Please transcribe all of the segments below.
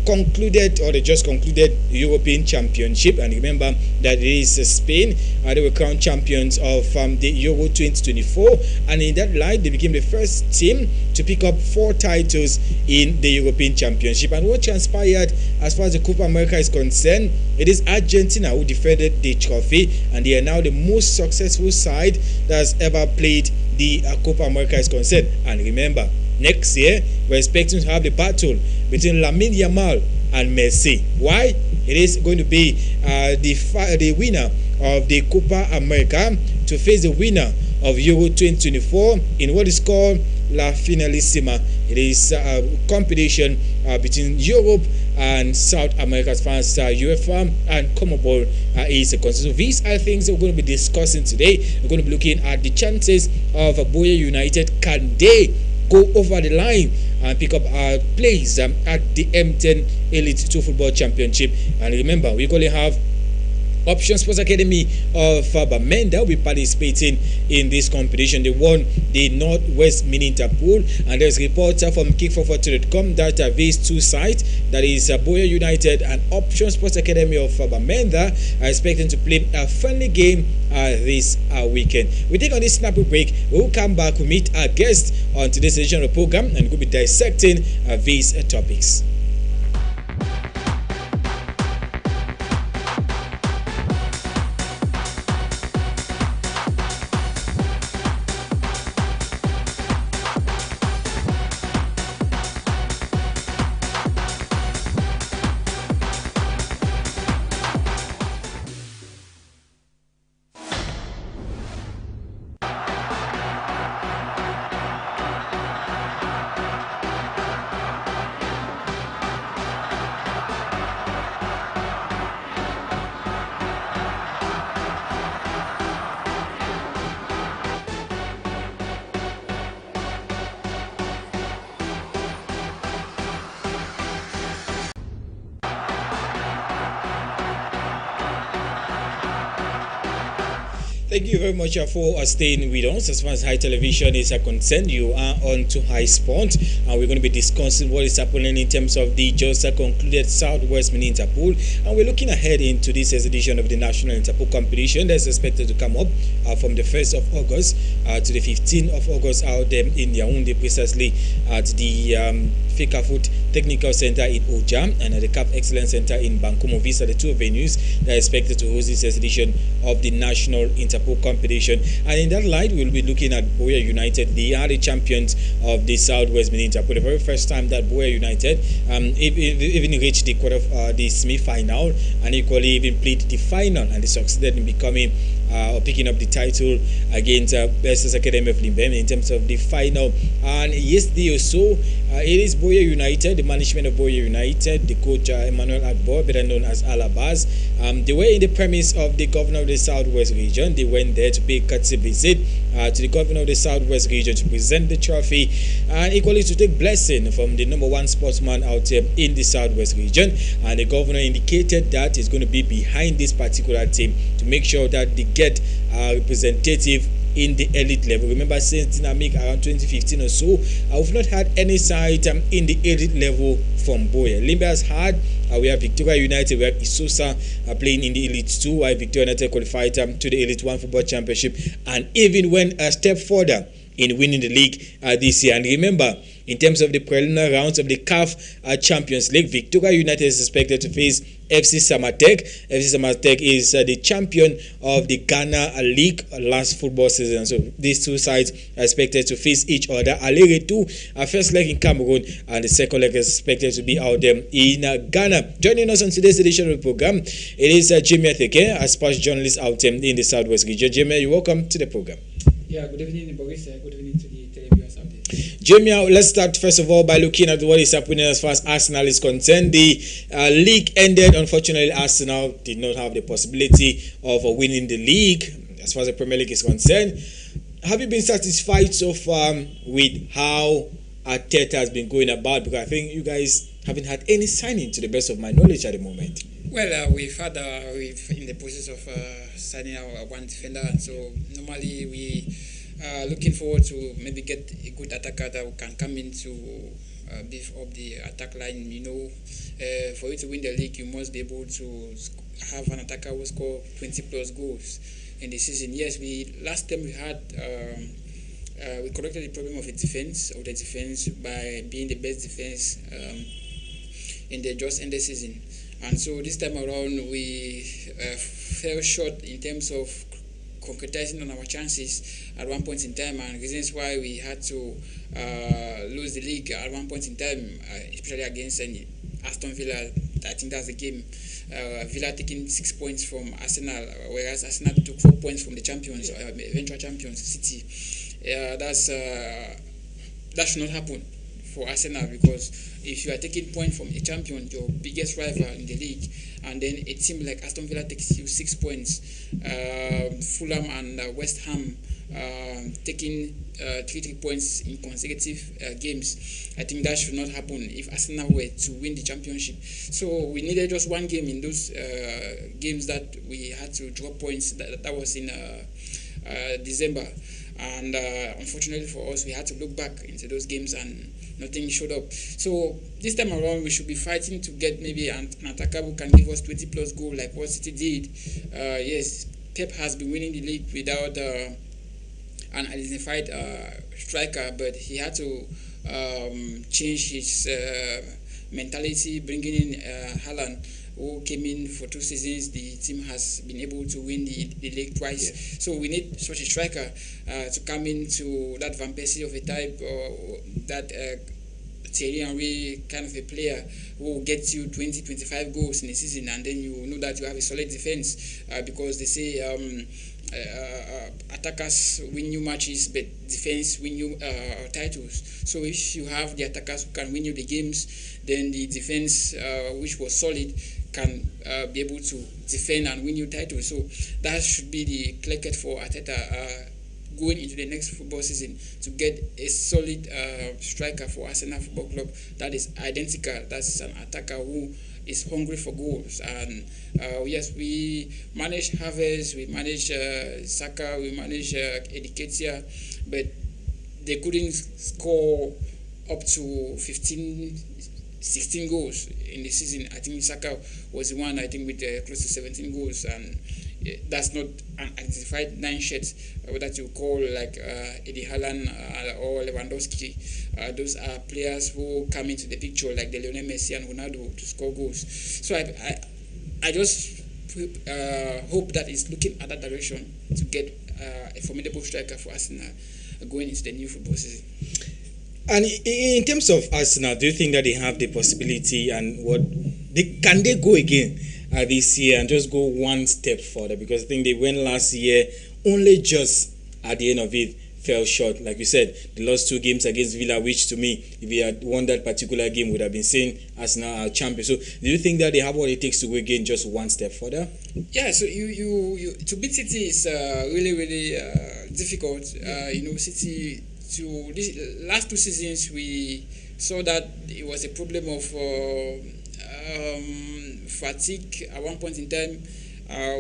concluded, or they just concluded, European Championship, and remember that it is Spain. They were crowned champions of the Euro 2024, and in that light they became the first team to pick up 4 titles in the European Championship. And what transpired as far as the Copa America is concerned, it is Argentina who defended the trophy, and they are now the most successful side that has ever played the Copa America is concerned. And remember, next year we're expecting to have the battle between Lamine Yamal and Messi. Why? It is going to be the winner of the Copa America to face the winner of Euro 2024 in what is called La Finalissima. It is a competition between Europe and South America as far as UEFA and CONMEBOL is concerned. So these are things that we're going to be discussing today. We're going to be looking at the chances of Boya United. Can they go over the line and pick up our place at the M10 Elite 2 Football Championship? And remember, we only have Option Sports Academy of Bamenda will be participating in this competition. They won the Northwest Mini Interpol, and there's a reporter from Kick442.com that these 2 sides, that is Boya United and Option Sports Academy of Bamenda, are expecting to play a friendly game this weekend. We take on this snappy break. We'll come back. We'll meet our guest on today's edition of the program, and we'll be dissecting these topics. Thank you very much for staying with us. As far as High Television is concerned, you are on to High Sport, and we're going to be discussing what is happening in terms of the just concluded Southwest Mini Interpol, and we're looking ahead into this edition of the National Interpol competition that's expected to come up from the 1st of August to the 15th of August out there in Yaoundé, precisely at the Fecafoot Technical Center in Oja and at the CAF Excellence Center in Bankomo. These are the 2 venues that are expected to host this edition of the National Interpol competition. And in that light, we'll be looking at Boya United. They are the champions of the Southwest Mini Interpol. The very first time that Boya United even reached the semi-final, and equally even played the final, and they succeeded in becoming picking up the title against Bestes Academy of Limbem in terms of the final. And yesterday or so, it is Boya United, the management of Boya United, the coach Emmanuel Adbo, better known as Alabaz. They were in the premise of the governor of the Southwest region. They went there to pay a courtesy visit to the governor of the Southwest region to present the trophy and equally to take blessing from the #1 sportsman out there in the Southwest region. And the governor indicated that he's going to be behind this particular team to make sure that they get representative in the elite level. Remember, since dynamic around 2015 or so, we've not had any side in the elite level from Boya. Limbe has had, we have Victoria United, we have Isosa playing in the Elite 2, while Victoria United qualified to the Elite 1 Football Championship, and even went a step further in winning the league this year. And remember, in terms of the preliminary rounds of the CAF Champions League, Victoria United is expected to face FC Samatek. FC Samatek is the champion of the Ghana League last football season. So these 2 sides are expected to face each other. Alere 2, first leg in Cameroon, and the second leg is expected to be out there in Ghana. Joining us on today's edition of the program, it is Jamie Theke, a sports journalist out there in the Southwest region. Jamie, you're welcome to the program. Yeah, good evening, Boris. Good evening to the televiewers out there. Jamie, let's start first of all by looking at what is happening as far as Arsenal is concerned. The league ended. Unfortunately, Arsenal did not have the possibility of winning the league as far as the Premier League is concerned. Have you been satisfied so far with how Arteta has been going about? Because I think you guys haven't had any signing, to the best of my knowledge, at the moment. Well, we've in the process of signing our one defender. So normally we are looking forward to maybe get a good attacker that can come into beef up the attack line. For you to win the league, you must be able to have an attacker who score 20 plus goals in the season. Yes, last time we had. We corrected the problem of the defense by being the best defense in the just ended season, and so this time around we fell short in terms of concretizing on our chances at one point in time, and reasons why we had to lose the league at one point in time, especially against Aston Villa. I think that's the game. Villa taking 6 points from Arsenal, whereas Arsenal took 4 points from the champions, eventual champions, City. That should not happen for Arsenal, because if you are taking points from a champion, your biggest rival in the league, and then a team like Aston Villa takes you 6 points, Fulham and West Ham taking 3 points in consecutive games, I think that should not happen if Arsenal were to win the championship. So we needed just one game in those games that we had to drop points. That was in December. And unfortunately for us, we had to look back into those games and nothing showed up. So this time around, we should be fighting to get maybe an attacker who can give us 20 plus goal like what City did. Yes, Pep has been winning the league without an identified striker, but he had to change his mentality, bringing in Haaland, who came in for 2 seasons. The team has been able to win the league twice. Yeah. So we need such a striker to come into that Van Persie of a type, or that Thierry Henry kind of a player who gets you 20-25 goals in a season, and then you know that you have a solid defense, because they say attackers win you matches, but defense win you titles. So if you have the attackers who can win you the games, then the defense, which was solid, can be able to defend and win you titles. So that should be the clear cut for Arteta going into the next football season, to get a solid striker for Arsenal Football Club that is identical. That's an attacker who is hungry for goals. And yes, we managed Havertz, we managed Saka, we managed Eddie Nketiah, but they couldn't score up to 16 goals in the season. I think Saka was the one, I think, with close to 17 goals, and that's not an identified 9 shirts that you call like Eddie Haaland or Lewandowski. Those are players who come into the picture like the Lionel Messi and Ronaldo to score goals. So I just hope that it's looking at that direction to get a formidable striker for Arsenal going into the new football season. And in terms of Arsenal, do you think that they have the possibility, and can they go again this year and just go one step further? Because I think they went last year, only just at the end of it fell short. Like you said, they lost 2 games against Villa, which to me, if they had won that particular game, would have been saying Arsenal are champions. So do you think that they have what it takes to go again just one step further? Yeah, so you to beat City is really, really difficult. City, to these last 2 seasons, we saw that it was a problem of fatigue. At one point in time,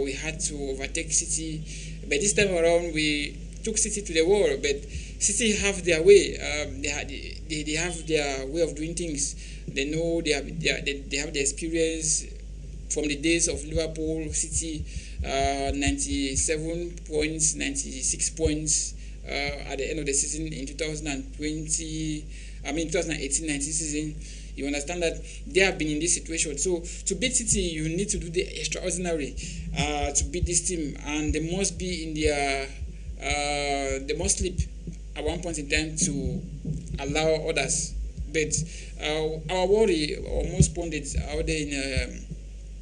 we had to overtake City, but this time around we took City to the wall. But City have their way. They have their way of doing things. They know they have the experience from the days of Liverpool. City, 97 points, 96 points. At the end of the season in 2018-19 season, you understand that they have been in this situation. So to beat City, you need to do the extraordinary to beat this team, and they must be in their they must sleep at one point in time to allow others. But our worry, or most pundits out there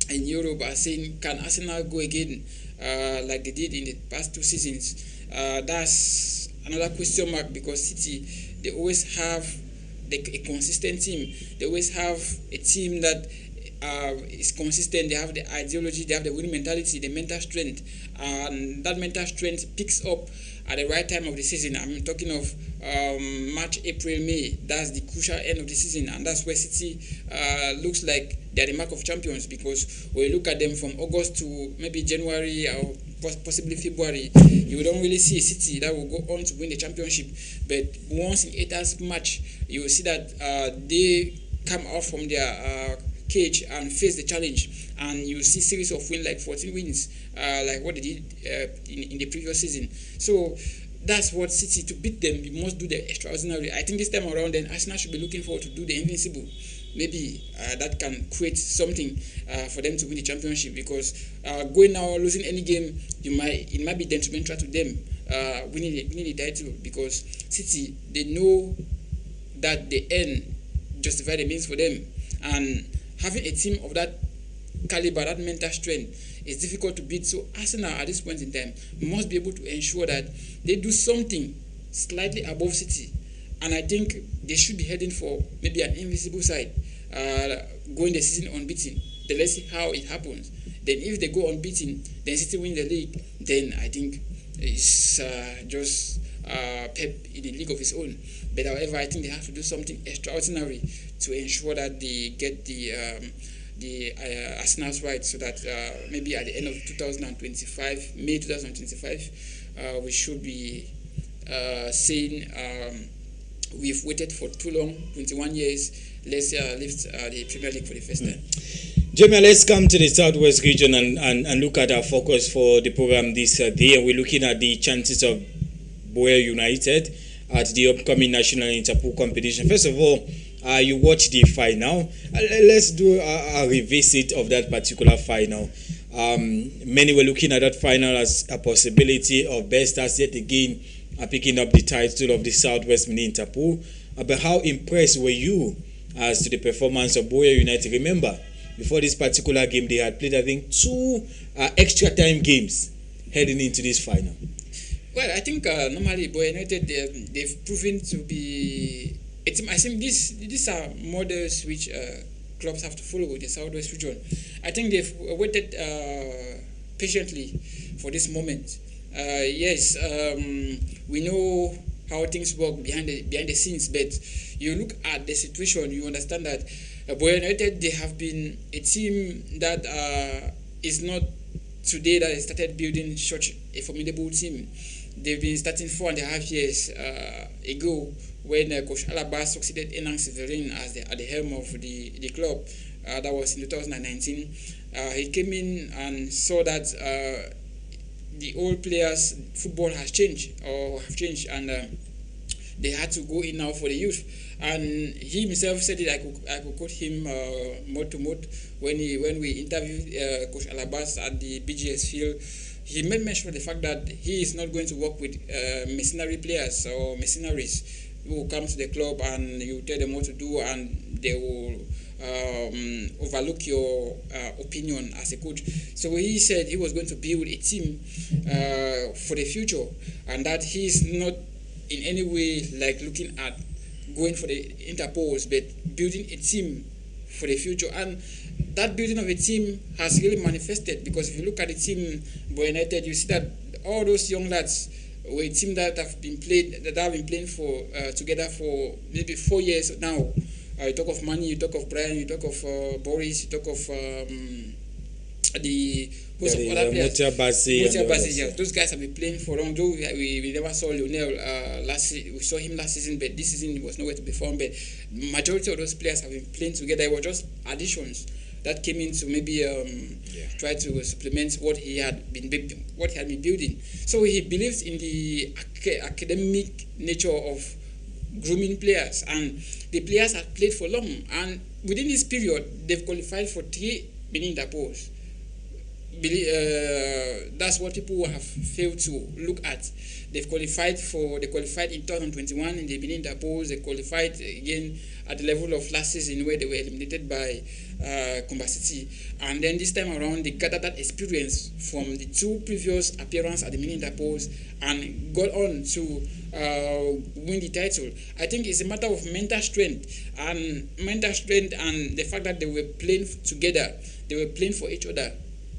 in Europe, are saying, can Arsenal go again like they did in the past 2 seasons? That's another question mark, because City, they always have a consistent team. They always have a team that is consistent. They have the ideology, they have the winning mentality, the mental strength, and that mental strength picks up at the right time of the season. I'm talking of March, April, May. That's the crucial end of the season, and that's where City looks like they're the mark of champions, because when you look at them from August to maybe January or possibly February, you don't really see a City that will go on to win the championship. But once in 8 match, you will see that they come out from their cage and face the challenge, and you see series of wins like 14 wins, like what they did in the previous season. So that's what City, to beat them, you must do the extraordinary. I think this time around, then Arsenal should be looking forward to do the invincible. Maybe that can create something for them to win the championship, because going now losing any game, it might be detrimental to them winning the title, because City, they know that the end justify the means for them, and having a team of that caliber, that mental strength, is difficult to beat. So Arsenal at this point in time must be able to ensure that they do something slightly above City, and I think they should be heading for maybe an invisible side, going the season unbeaten. Then let's see how it happens. Then if they go unbeaten, then City win the league, then I think it's just Pep in a league of his own. But however, I think they have to do something extraordinary to ensure that they get the Arsenal's right, so that maybe at the end of 2025, May 2025, we should be saying we've waited for too long, 21 years. Let's lift the Premier League for the first time. Jamie, let's come to the Southwest region and look at our focus for the program this day. And we're looking at the chances of Boya United at the upcoming National Interpool competition. First of all, you watched the final. Let's do a revisit of that particular final. Many were looking at that final as a possibility of Best Stars yet again picking up the title of the Southwest Mini Interpool. But how impressed were you as to the performance of Boya United? Remember, before this particular game, they had played, I think, 2 extra time games heading into this final. Well, I think normally Boya United, they've proven to be a team. I think these are models which clubs have to follow with the Southwest region. I think they've waited patiently for this moment. Yes, we know how things work behind the scenes, but you look at the situation, you understand that Boya United, they have been a team that is not today that they started building such a formidable team. They've been starting 4.5 years ago when Coach Alaba succeeded Enang Severin as at the helm of the club. That was in 2019. He came in and saw that the old players' football has changed and they had to go in now for the youth. And he himself said it. I could quote him mot to mot when we interviewed Coach Alabas at the BGS field. He made mention of the fact that he is not going to work with mercenary players or mercenaries who will come to the club and you tell them what to do and they will overlook your opinion as a coach. So he said he was going to build a team for the future, and that he's not in any way like looking at going for the Interpols, but building a team for the future. And that building of a team has really manifested, because if you look at the team Boya United, you see that all those young lads were a team that have been playing for together for maybe 4 years now. You talk of Manny, you talk of Brian, you talk of Boris, you talk of the host of other players. Motia Bassi. Yeah. Those guys have been playing for long. Though we never saw Lionel we saw him last season, but this season he was nowhere to be found. But majority of those players have been playing together. It was just additions that came in to maybe try to supplement what he had been building. So he believes in the academic nature of grooming players, and the players have played for long, and within this period they've qualified for 3 mini Interpols. That's what people have failed to look at. They qualified in 2021 in the mini Interpols. They qualified again at the level of last season where they were eliminated by Kumba City, and then this time around they gathered that experience from the 2 previous appearances at the mini Interpols and got on to win the title. I think it's a matter of mental strength and the fact that they were playing together, they were playing for each other.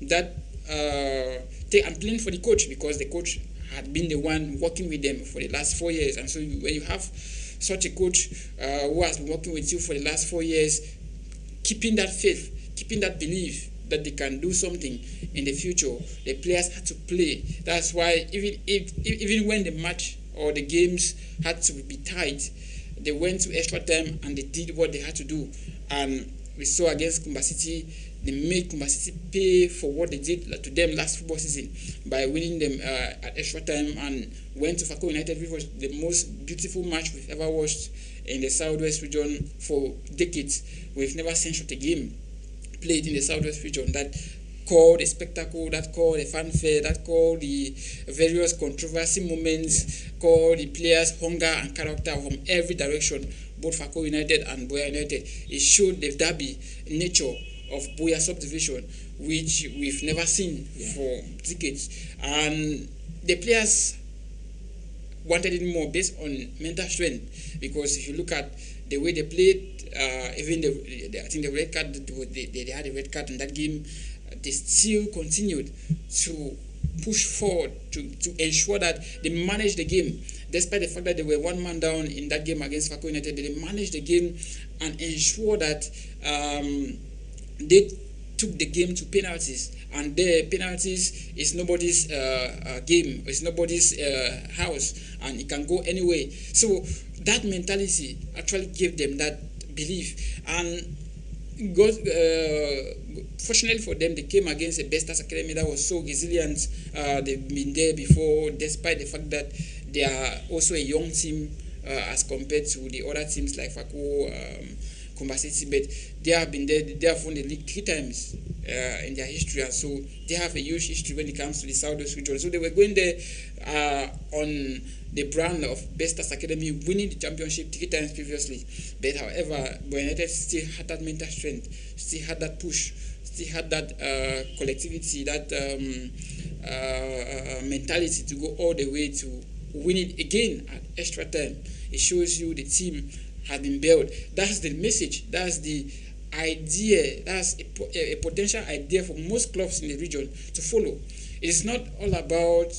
That I'm playing for the coach, because the coach had been the one working with them for the last 4 years, and so when you have such a coach who has been working with you for the last 4 years, keeping that faith, keeping that belief that they can do something in the future, the players had to play. That's why even when the match or the games had to be tight, they went to extra time and they did what they had to do. And we saw against Kumba City, they made Kumba City pay for what they did to them last football season by winning them at extra time, and went to Fako United, which was the most beautiful match we've ever watched in the Southwest region for decades. We've never seen such a game played in the Southwest region that called a spectacle, that called a fanfare, that called the various controversy moments, called the players' hunger and character from every direction, both Fako United and Buea United. It showed the derby nature of Buea subdivision, which we've never seen for decades. And the players wanted it more based on mental strength, because if you look at the way they played, even I think the red card, they had a red card in that game, they still continued to push forward to ensure that they managed the game. Despite the fact that they were one man down in that game against Fako United, they managed the game and ensure that they took the game to penalties. And the penalties is nobody's game, it's nobody's house, and it can go anyway. So that mentality actually gave them that belief. And fortunately for them, they came against a Best Stars Academy that was so resilient. They've been there before, despite the fact that they are also a young team as compared to the other teams like Fako, Kumba City, but they have been there. They have won the league 3 times in their history, and so they have a huge history when it comes to the Southwest region. So they were going there on the brand of Best Stars Academy, winning the championship 3 times previously. But however, Buea United still had that mental strength, still had that push, still had that collectivity, that mentality to go all the way to win it again at extra time. It shows you the team has been built. That's the message. That's the idea. That's a potential idea for most clubs in the region to follow. It's not all about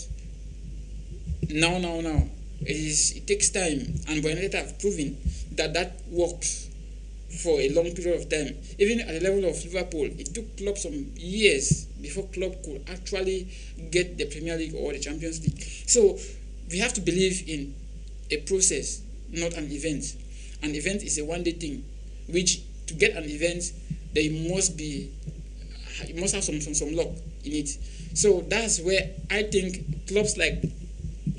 now. It takes time, and Buea United have proven that works for a long period of time. Even at the level of Liverpool, it took club some years before club could actually get the Premier League or the Champions League. So we have to believe in a process, not an event. An event is a one-day thing, which to get an event, you must have some luck in it. So that's where I think clubs like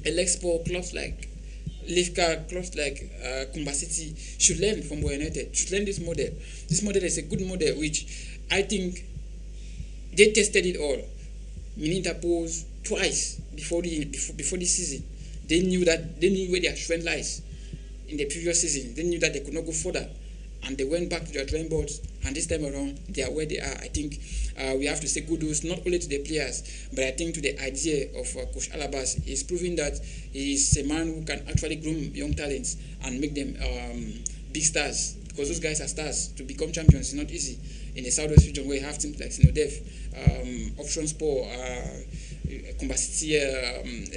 Elexpo, clubs like Lifka, clubs like Kumba City should learn from Buea United, should learn this model. This model is a good model, which I think they tested it all. Minintapos twice before this season. They knew where their strength lies. In the previous season, they knew that they could not go further, and they went back to their drawing boards, and this time around they are where they are. I think we have to say kudos not only to the players, but I think to the idea of Coach Alabas. He's proving that he's a man who can actually groom young talents and make them big stars, because those guys are stars. To become champions is not easy in the Southwest region, where you have teams like Sinodef, Option Sport, Kumba City,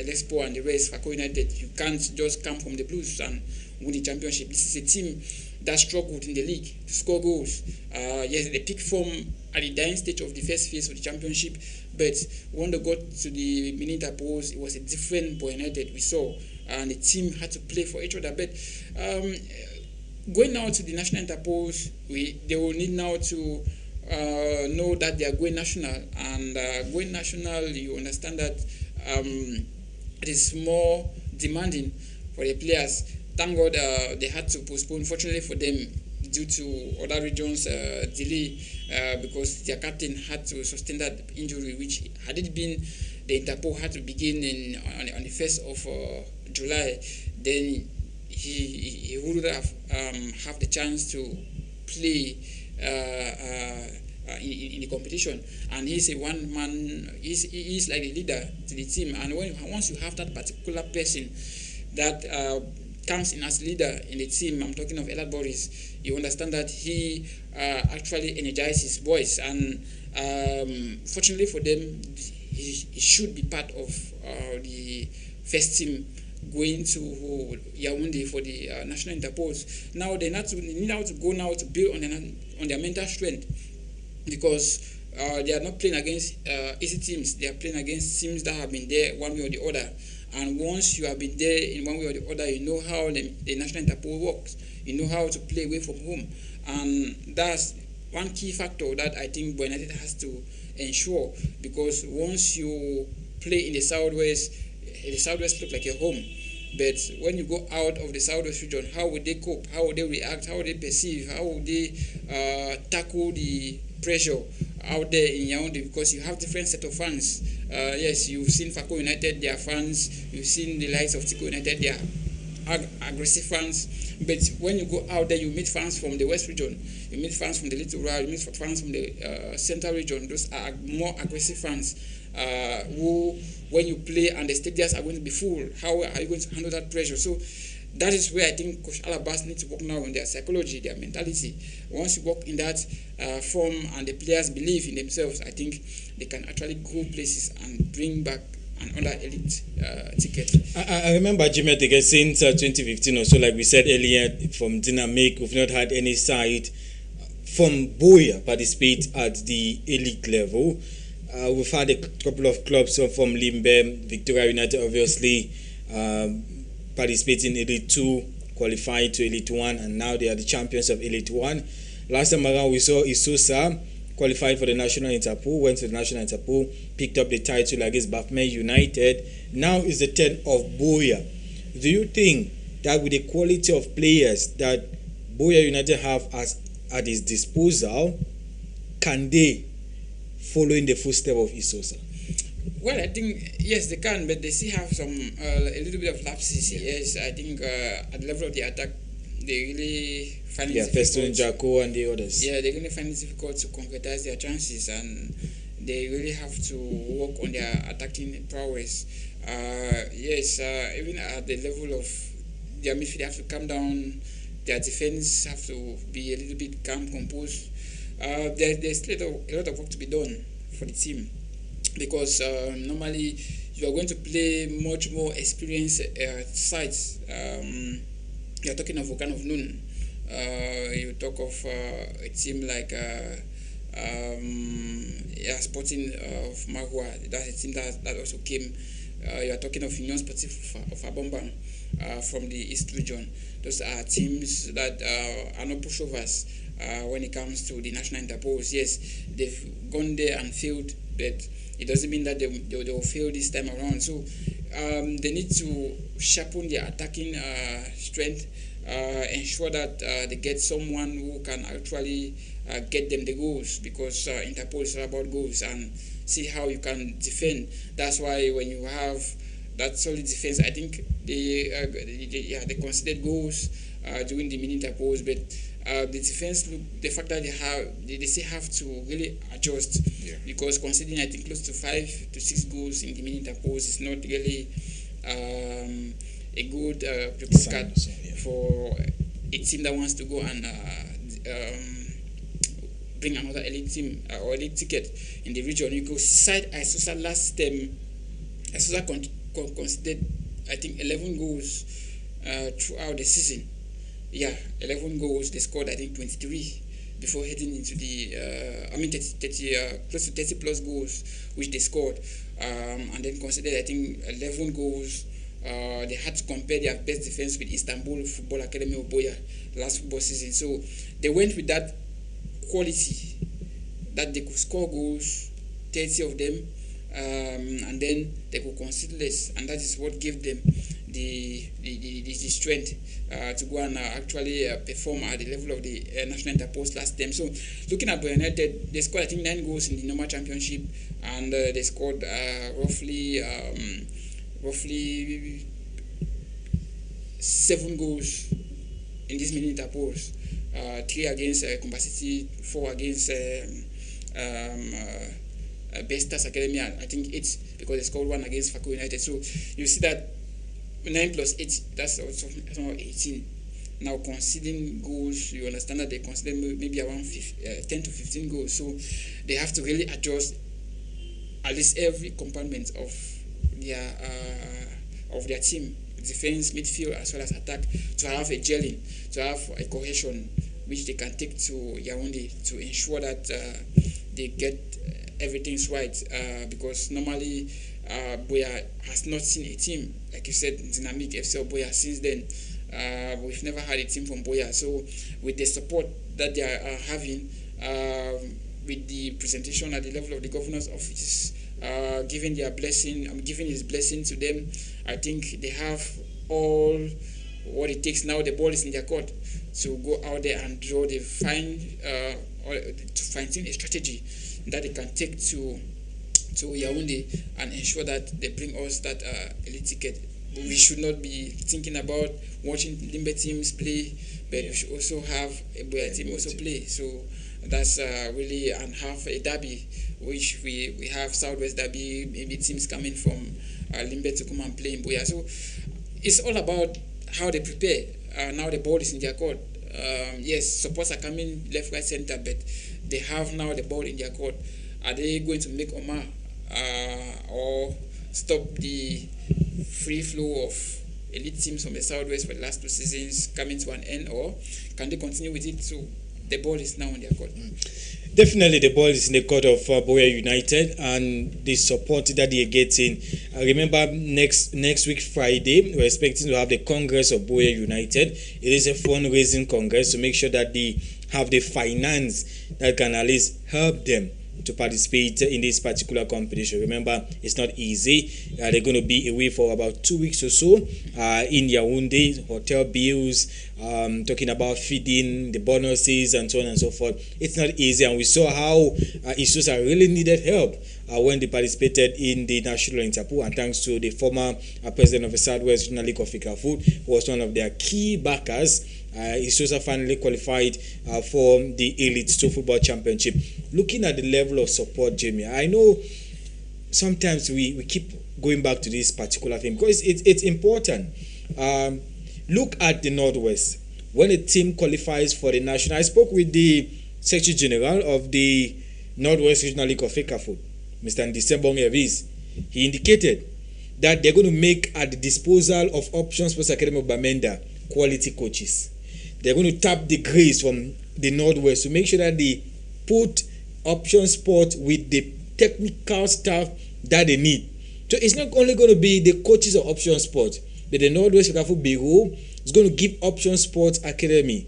Elexpo, and the rest, Fako United. You can't just come from the blues and win the championship. This is a team that struggled in the league to score goals. Yes, they picked form at the dying stage of the first phase of the championship, but when they got to the Minintapos, it was a different Buea United we saw, and the team had to play for each other. But going now to the national interpos, they will need now to know that they are going national, and going national, you understand that it is more demanding for the players. Thank God they had to postpone, fortunately for them, due to other regions delay, because their captain had to sustain that injury, which had it been the Interpol had to begin on the 1st of July, then he would have the chance to play in the competition. And he's a one man. He's like a leader to the team. And once you have that particular person that comes in as leader in the team, I'm talking of Elad Boris, you understand that he actually energizes boys. And fortunately for them, he should be part of the first team going to Yaoundé for the national interpose. Now they need to go now to build on their mental strength, because they are not playing against easy teams. They are playing against teams that have been there one way or the other. And once you have been there in one way or the other, you know how the National Interpol works. You know how to play away from home. And that's one key factor that I think Boy United has to ensure, because once you play in the Southwest looks like your home. But when you go out of the Southwest region, how would they cope? How would they react? How would they perceive? How would they tackle the pressure out there in Yaoundé? Because you have different set of fans. Yes, you've seen Fako United, their fans. You've seen the likes of Tico United, their aggressive fans. But when you go out there, you meet fans from the West region. You meet fans from the Littoral. You meet fans from the Central region. Those are more aggressive fans who, when you play and the stadiums are going to be full, how are you going to handle that pressure? So that is where I think Coach Alabas needs to work now on their psychology, their mentality. Once you work in that form and the players believe in themselves, I think they can actually go places and bring back another elite ticket. I remember Jimmy again since 2015 or so, like we said earlier, from Dynamic, we've not had any side from Buea participate at the elite level. We've had a couple of clubs from Limbe, Victoria United, obviously, participating in Elite 2, qualified to Elite 1, and now they are the champions of Elite 1. Last time around, we saw Isusa qualified for the National Interpol, went to the National Interpol, picked up the title against Bafme United. Now is the turn of Buea. Do you think that with the quality of players that Buea United have at its disposal, can they follow in the footsteps of Isusa? Well, I think yes, they can, but they still have some a little bit of lapses. Yes, I think at the level of the attack, they really find it difficult. Feston, Jaco, and the others. Yeah, they really find it difficult to concretize their chances, and they really have to work on their attacking prowess. Yes, even at the level of their midfield, they have to calm down. Their defense have to be a little bit calm, composed. There's still a lot of work to be done for the team, because normally you are going to play much more experienced sides. You're talking of Volcan of Noon. You talk of a team like Sporting of Mahua. That's a team that also came. You are talking of Union Sportif of Abombang from the East region. Those are teams that are not pushovers when it comes to the National Interpols. Yes, they've gone there and failed, but it doesn't mean that they will fail this time around. So they need to sharpen their attacking strength, ensure that they get someone who can actually get them the goals, because Interpol is all about goals, and see how you can defend. That's why when you have that solid defense, I think they conceded goals during the mini Interpols, but the defense, the fact that they still have to really adjust, because conceding I think close to 5 to 6 goals in the mini Interpols is not really a good report card for a team that wants to go and bring another elite team or elite ticket in the region. You go side Isusa last time. Isusa conceded I think 11 goals throughout the season. Yeah, 11 goals. They scored I think 23 before heading into the 30 close to 30 plus goals which they scored, and then conceded I think 11 goals. They had to compare their best defense with Istanbul Football Academy of Buea last football season. So they went with that quality that they could score goals, 30 of them, and then they could concede less, and that is what gave them the strength to go and actually perform at the level of the National Interpost last time. So looking at Buea United, they scored I think 9 goals in the normal championship, and they scored roughly 7 goals in this mini Interpost. 3 against Kumbasiti, 4 against Bestas Academy, I think 8 because they scored 1 against Fako United. So you see that 9 plus 8, that's also 18. Now conceding goals, you understand that they consider maybe around 10 to 15 goals. So they have to really adjust at least every compartment of their team, defense, midfield, as well as attack, to have a gelling, to have a cohesion which they can take to Yaoundé to ensure that they get everything's right, because normally Buea has not seen a team, like you said, Dynamic FC or Buea since then. We've never had a team from Buea. So with the support that they are having, with the presentation at the level of the governor's office, giving their blessing, giving his blessing to them, I think they have all what it takes. Now the ball is in their court to go out there and draw the or to fine-tune a strategy that they can take to Yaoundé and ensure that they bring us that elite ticket. We should not be thinking about watching Limbe teams play, but we should also have a Buea team also play. So that's really, and have a derby, which we have Southwest derby, maybe teams coming from Limbe to come and play in Buea. So it's all about how they prepare. Now the ball is in their court. Yes, supports are coming left, right, center, but they have now the ball in their court. Are they going to make Omar or stop the free flow of elite teams from the Southwest for the last 2 seasons coming to an end, or can they continue with it? So the ball is now in their court. Definitely, the ball is in the court of Buea United, and the support that they are getting. Remember, next week Friday, we're expecting to have the Congress of Buea United. It is a fundraising congress to make sure that they have the finance that can at least help them to participate in this particular competition. Remember, it's not easy. They're going to be away for about 2 weeks or so in Yaoundé, hotel bills, talking about feeding, the bonuses, and so on and so forth. It's not easy, and we saw how Isosa really needed help when they participated in the National Interpool, and thanks to the former president of the Southwest Regional League of Ikafood, who was one of their key backers. Isosa finally qualified for the Elite 2 Football Championship. Looking at the level of support, Jamie, I know sometimes we keep going back to this particular thing because it's important. Look at the Northwest. When a team qualifies for the national, I spoke with the Secretary General of the Northwest Regional League of Ikafood, Mr. Ndisembong Evis. He indicated that they're going to make at the disposal of Option Sports Academy of Bamenda quality coaches. They're going to tap the grace from the Northwest to make sure that they put Option Sport with the technical staff that they need. So it's not only going to be the coaches of Option Sport, but the Northwest Ikafood Bureau is going to give Option Sports Academy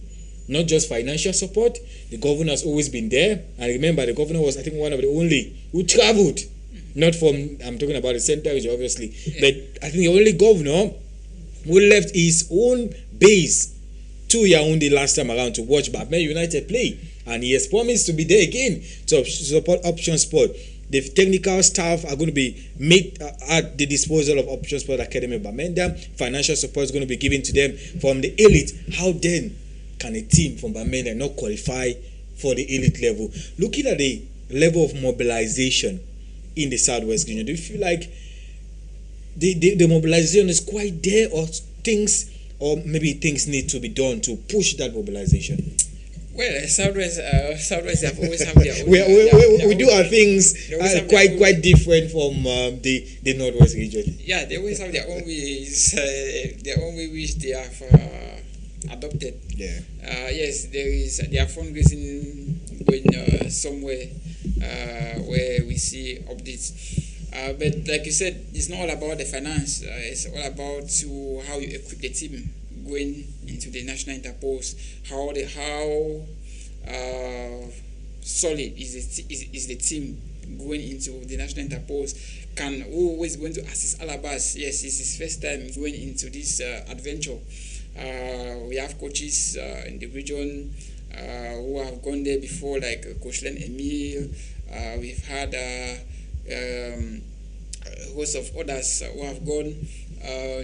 not just financial support. The governor has always been there. And remember, the governor was, I think, one of the only who traveled. Not from, I'm talking about the center, obviously, but I think the only governor who left his own base to Yaoundé last time around to watch Bamenda United play, and he has promised to be there again to support Option Sport. The technical staff are going to be made at the disposal of Option Sport Academy Bamenda. Financial support is going to be given to them from the elite. How then can a team from Bamenda not qualify for the elite level? Looking at the level of mobilization in the Southwest region, do you feel like the mobilization is quite there, or maybe things need to be done to push that mobilization? Well, Southwest have always have their own. We do our things quite different from the Northwest region. Yeah, they always have their own ways, their own way which they have adopted. Yeah. Yes, they are fundraising going somewhere where we see updates. But like you said, it's not all about the finance. It's all about how you equip the team going into the national interpols. How solid is the team going into the national interpols? Who is going to assist Alabas? Yes, it's his first time going into this adventure. We have coaches in the region who have gone there before, like Coach Len Emile. We've had a host of others who have gone.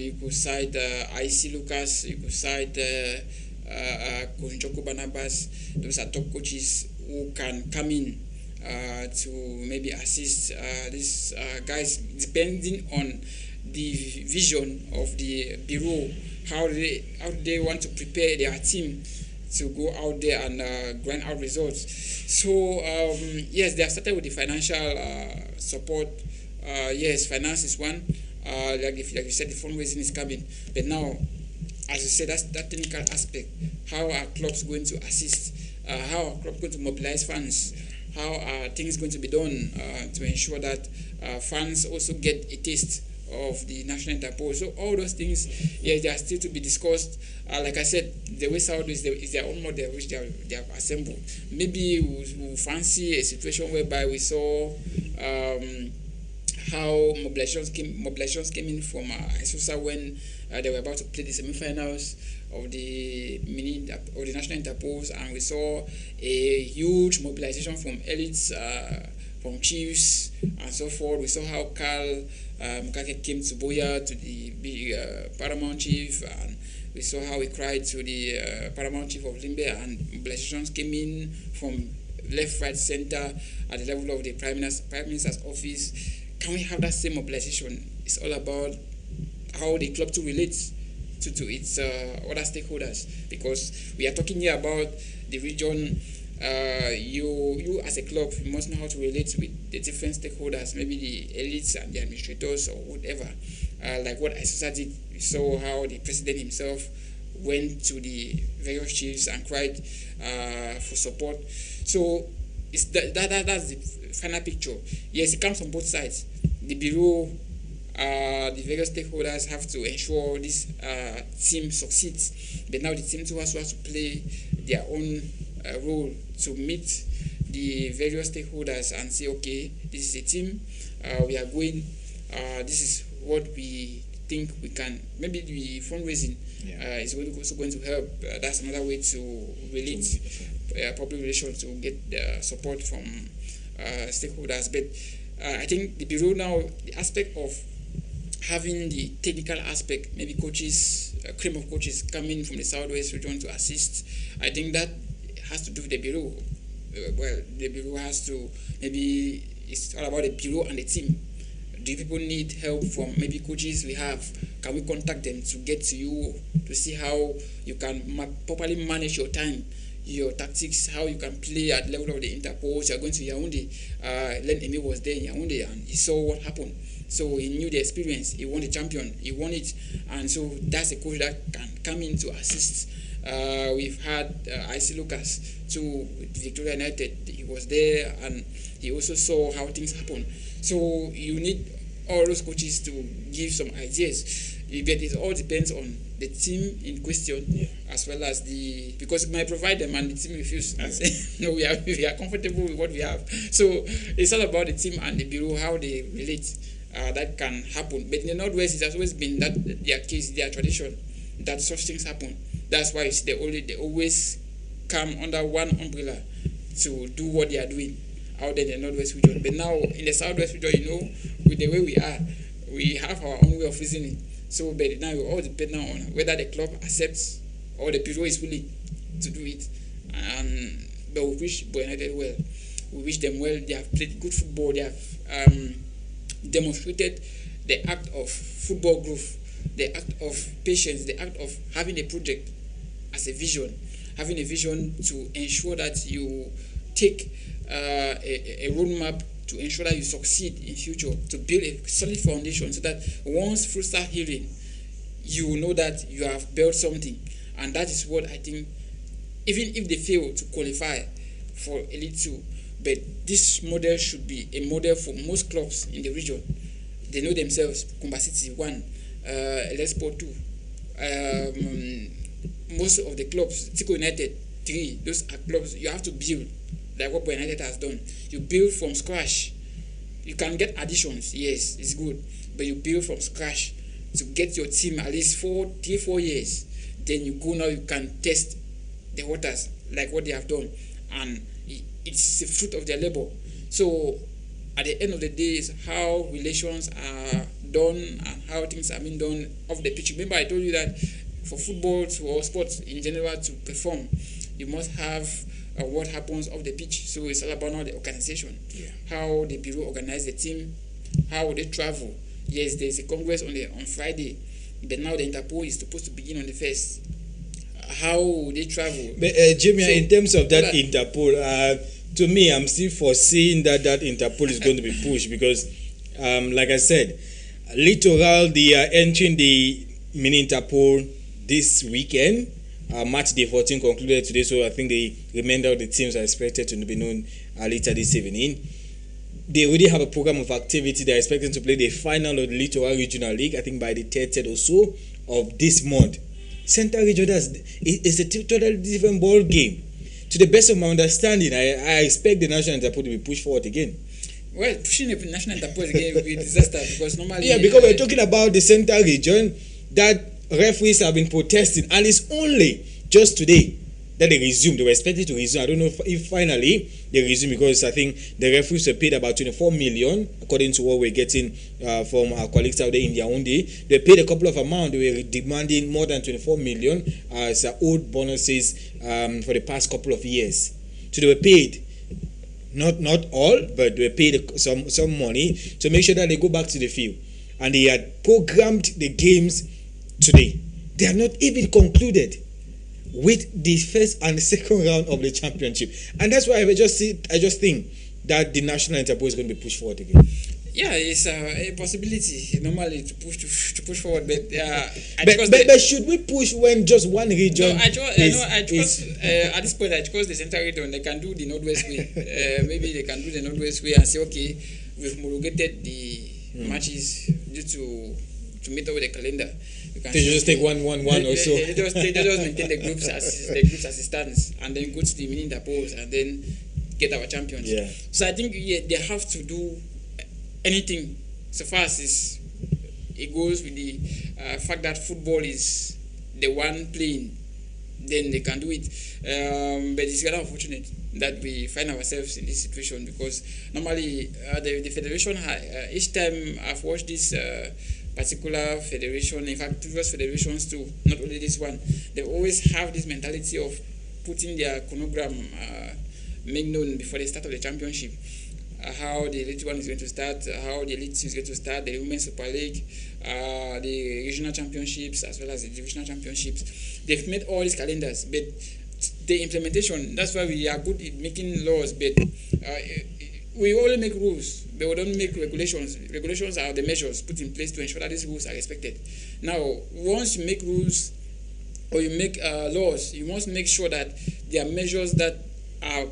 You could cite IC Lucas, you could cite Coach Njoko Barnabas. Those are top coaches who can come in to maybe assist these guys, depending on the vision of the bureau. How they want to prepare their team to go out there and grind out results. So yes, they have started with the financial support. Yes, finance is one. Like you said, the fundraising is coming. But now, as you said, that's that technical aspect. How are clubs going to assist? How are clubs going to mobilize funds? how are things going to be done to ensure that fans also get a taste of the National Interpol. So all those things, yes, they are still to be discussed. Like I said, the way Saudi is their own model which they have assembled. Maybe we'll fancy a situation whereby we saw how mobilizations came in from Esosa when they were about to play the semi-finals of the National Interpols, and we saw a huge mobilization from elites, from chiefs and so forth. We saw how Karl Mukake came to Buea, to the paramount chief, and we saw how he cried to the paramount chief of Limbe, and mobilizations came in from left, right, center at the level of the Prime Minister's office. Can we have that same mobilization? It's all about how the club to relate to its other stakeholders, because we are talking here about the region. You as a club, you must know how to relate with the different stakeholders, maybe the elites and the administrators or whatever. Like what Isosa did, we saw how the president himself went to the various chiefs and cried for support. So it's that's the final picture. Yes, it comes from both sides. The bureau, the various stakeholders have to ensure this team succeeds, but now the team too has to play their own role to meet the various stakeholders and say, okay, this is a team, we are going, this is what we think we can. Maybe the fundraising is also going to help. That's another way to relate public relations to get the support from stakeholders. But I think the bureau now, the aspect of having the technical aspect, maybe coaches, a cream of coaches coming from the Southwest region to assist, I think that has to do with the bureau. Well, the bureau has to, maybe it's all about the bureau and the team. Do people need help from maybe coaches we have? Can we contact them to get to you to see how you can properly manage your time, your tactics, how you can play at the level of the Interpols? You're going to Yaoundé. Len Emi was there in Yaoundé and he saw what happened. So he knew the experience. He won the champion. He won it. And so that's a coach that can come in to assist. We've had IC Lucas to Victoria United. He was there and he also saw how things happen. So you need all those coaches to give some ideas. But it all depends on the team in question, as well as because it might provide them and the team refuse and say, no, we are comfortable with what we have. So it's all about the team and the bureau, how they relate. That can happen. But in the Northwest, it has always been that their case, their tradition, that such things happen. That's why you see they always come under one umbrella to do what they are doing out there in the Northwest region. But now in the Southwest region, with the way we are, we have our own way of reasoning. So, but now we all depend now on whether the club accepts or the bureau is willing to do it. But we wish Buea United well. We wish them well. They have played good football. They have demonstrated the act of football growth, the act of patience, the act of having a project as a vision, having a vision to ensure that you take a roadmap to ensure that you succeed in future, to build a solid foundation so that once fruit start healing, you know that you have built something. And that is what I think, even if they fail to qualify for Elite 2, but this model should be a model for most clubs in the region. They know themselves. Kumba City 1, Lespo 2. Most of the clubs, Tico United 3, those are clubs you have to build, like what Buea United has done. You build from scratch. You can get additions, yes, it's good, but you build from scratch to get your team at least 3-4 years. Then you go now, you can test the waters like what they have done, and it's the fruit of their labor. So at the end of the day, is how relations are done and how things are being done off the pitch. Remember, I told you that for football or sports in general to perform, you must have what happens off the pitch. So it's all about now the organization, how the bureau organize the team, how they travel. Yes, there's a congress on Friday, but now the Interpol is supposed to begin on the 1st. How they travel? But Jimmy, so, in terms of that Interpol, to me, I'm still foreseeing that Interpol is going to be pushed because, like I said, Littoral, they are entering the mini Interpol this weekend. Match day 14 concluded today, so I think the remainder of the teams are expected to be known later this evening. They already have a program of activity. They're expecting to play the final of the Littoral Regional League, I think by the 30th or so of this month. Central Region is a totally different ball game. To the best of my understanding, I expect the National Interpol to be pushed forward again. Well, pushing the National Interpol again will be a disaster because normally... Yeah, because we're talking about the Central Region that referees have been protesting, and it's only just today that they resumed. They were expected to resume. I don't know if finally they resume, because I think the referees were paid about 24 million, according to what we're getting from our colleagues out there in Yaoundé. They paid a couple of amounts. They were demanding more than 24 million as old bonuses for the past couple of years. So they were paid. Not all, but they were paid some money to make sure that they go back to the field. And they had programmed the games today. They have not even concluded with the first and second round of the championship, and that's why I just think that the National Interpol is going to be pushed forward again. Yeah, it's a possibility normally to push forward, but but should we push when just one region? At this point, I chose the Central Region. They can do the Northwest way. Maybe they can do the Northwest way and say, okay, we've homologated the matches due to meet up with the calendar. They just take one or so. They just maintain the groups as it stands, and then go to the mini interpols and then get our champions. Yeah. So I think they have to do anything so far as it goes with the fact that football is the one playing, then they can do it. But it's rather unfortunate that we find ourselves in this situation, because normally the federation, each time I've watched this particular federation, in fact previous federations too, not only this one, they always have this mentality of putting their chronogram make known before the start of the championship. How the Elite 1 is going to start, how the Elite 2 is going to start, the Women's Super League, the regional championships, as well as the divisional championships. They've made all these calendars, but the implementation, that's why we are good at making laws, but we only make rules, but we don't make regulations. Regulations are the measures put in place to ensure that these rules are respected. Now, once you make rules or you make laws, you must make sure that there are measures that are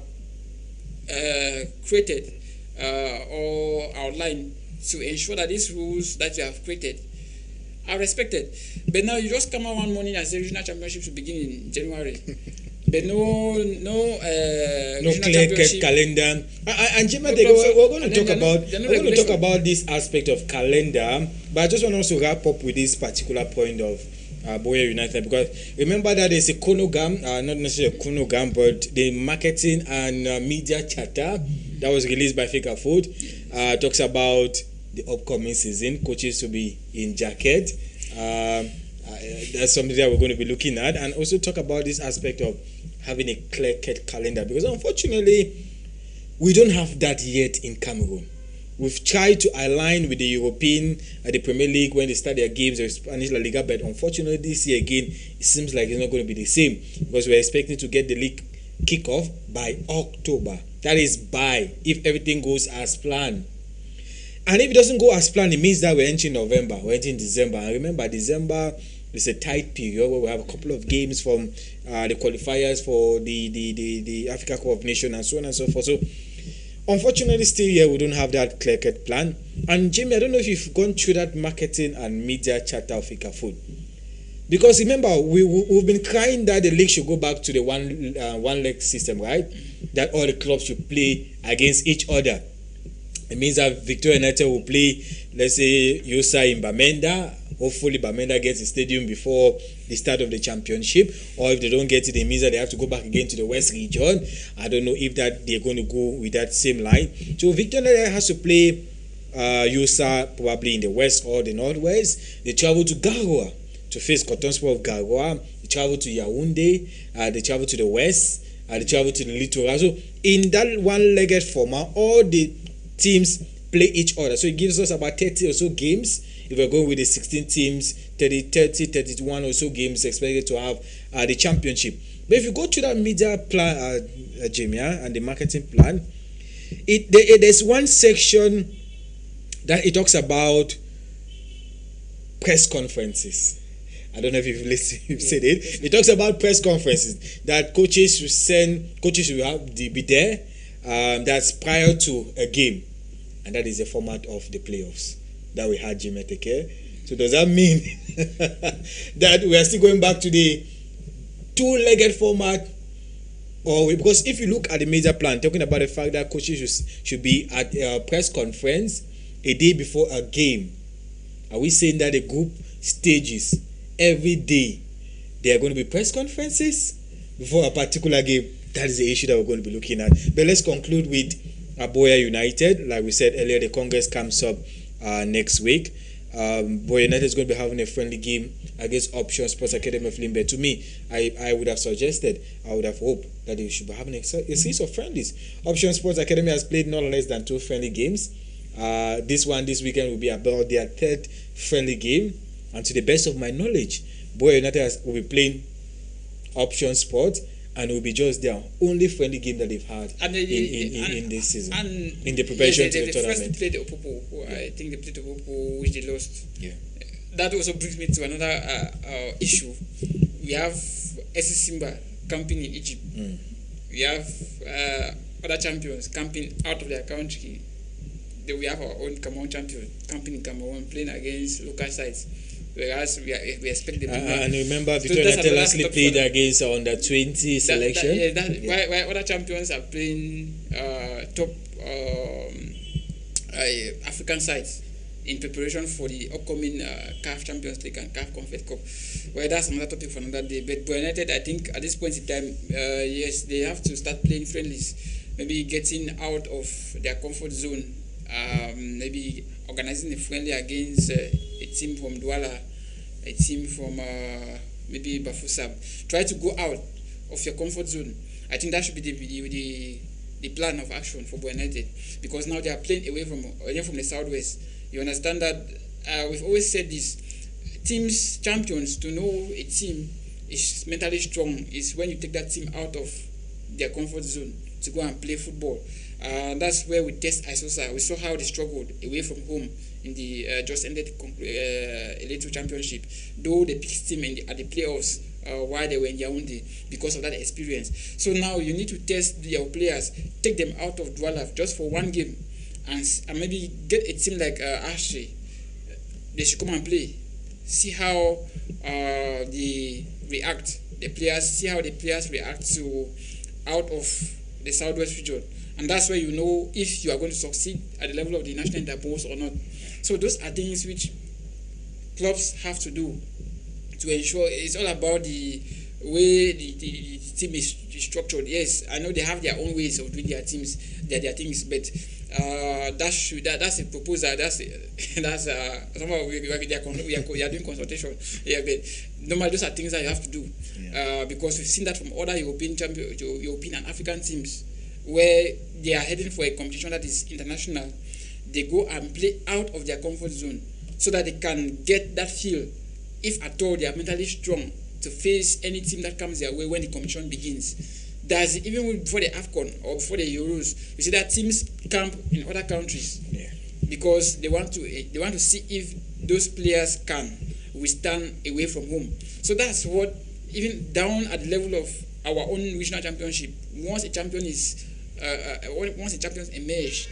created or outlined to ensure that these rules that you have created are respected. But now you just come out one morning and say regional championships will begin in January. But no clear-cut calendar. And Jim, we're going to talk about this aspect of calendar, but I just want to also wrap up with this particular point of Buea United, because remember that there's a chronogram, not necessarily a chronogram, but the marketing and media charter that was released by FECAFOOT talks about the upcoming season. Coaches will be in jacket. That's something that we're going to be looking at, and also talk about this aspect of having a clear-cut calendar, because unfortunately we don't have that yet in Cameroon. We've tried to align with the European, the Premier League when they start their games, or Spanish La Liga, but unfortunately this year again it seems like it's not going to be the same, because we're expecting to get the league kick-off by October. That is if everything goes as planned. And if it doesn't go as planned, it means that we're entering November, we're entering December. And remember, December is a tight period where we have a couple of games from the qualifiers for the Africa Cup of Nations and so on and so forth. So unfortunately, still here we don't have that clear-cut plan. And Jimmy, I don't know if you've gone through that marketing and media charter of FECAFOOT, because remember we've been crying that the league should go back to the one leg system, right? That all the clubs should play against each other. It means that Victoria United will play, let's say, Yosa in Bamenda. Hopefully Bamenda gets a stadium before the start of the championship, or if they don't get it, it means that they have to go back again to the West region. I don't know if that they're going to go with that same line. So Victoria United has to play Yosa probably in the West or the Northwest. They travel to Garoua to face Cotton Sport of Garoua. They travel to Yaoundé. They travel to the West. They travel to the Littoral. So in that one-legged format, all the teams play each other. So it gives us about 30 or so games. If we're going with the 16 teams, 31 or so games expected to have the championship. But if you go to that media plan, Jamia, and the marketing plan, there's one section that it talks about press conferences. I don't know if you've said it. It talks about press conferences that coaches will be there. That's prior to a game, and that is the format of the playoffs that we had, Jim Eteke. So does that mean that we are still going back to the two-legged format? Because if you look at the major plan, talking about the fact that coaches should be at a press conference a day before a game, are we saying that the group stages every day there are going to be press conferences before a particular game? That is the issue that we're going to be looking at. But let's conclude with Aboya United. Like we said earlier, the Congress comes up next week. Aboya United is going to be having a friendly game against Option Sports Academy of Limbe. To me, I would have suggested, I would have hoped that they should be having a series of friendlies. Option Sports Academy has played not less than 2 friendly games. This weekend will be about their 3rd friendly game. And to the best of my knowledge, Aboya United will be playing Option Sports, and it will be just their only friendly game that they've had in this season, in the preparation to the tournament. First played Opopo, I think they played Opopo, which they lost. Yeah. That also brings me to another issue. We have SC Simba camping in Egypt. We have other champions camping out of their country. Then we have our own Cameroon champion camping in Cameroon, playing against local sides. Whereas we expect them to and remember, Victoria Natel lastly played against under 20 selection. Why other champions are playing top African sides in preparation for the upcoming CAF Champions League and CAF Confed Cup. Well, that's another topic for another day. But United, I think at this point in time, yes, they have to start playing friendlies. Maybe getting out of their comfort zone. Maybe organizing a friendly against a team from Douala, a team from maybe Bafoussam. Try to go out of your comfort zone. I think that should be the plan of action for United, because now they are playing away from the southwest. You understand that we've always said this: teams, champions, to know a team is mentally strong is when you take that team out of their comfort zone to go and play football. That's where we test Isosa. We saw how they struggled away from home in the just ended Elite Championship, though they picked team at the playoffs while they were in Yaoundé because of that experience. So now you need to test your players, take them out of Douala just for one game, and maybe get a team like Ashley. They should come and play. See how they react. See how the players react to out of the Southwest region. And that's where you know if you are going to succeed at the level of the national interpost or not. So those are things which clubs have to do to ensure. It's all about the way the team is structured. Yes, I know they have their own ways of doing their teams, their things, but that's a proposal. That's somehow we are doing consultation. Yeah, but normally those are things that you have to do because we've seen that from other European and African teams, where they are heading for a competition that is international. They go and play out of their comfort zone so that they can get that feel, if at all they are mentally strong to face any team that comes their way when the competition begins. That's even before the AFCON or before the Euros. You see that teams camp in other countries because they want to see if those players can withstand away from home. So that's what, even down at the level of our own regional championship, once a champion emerge,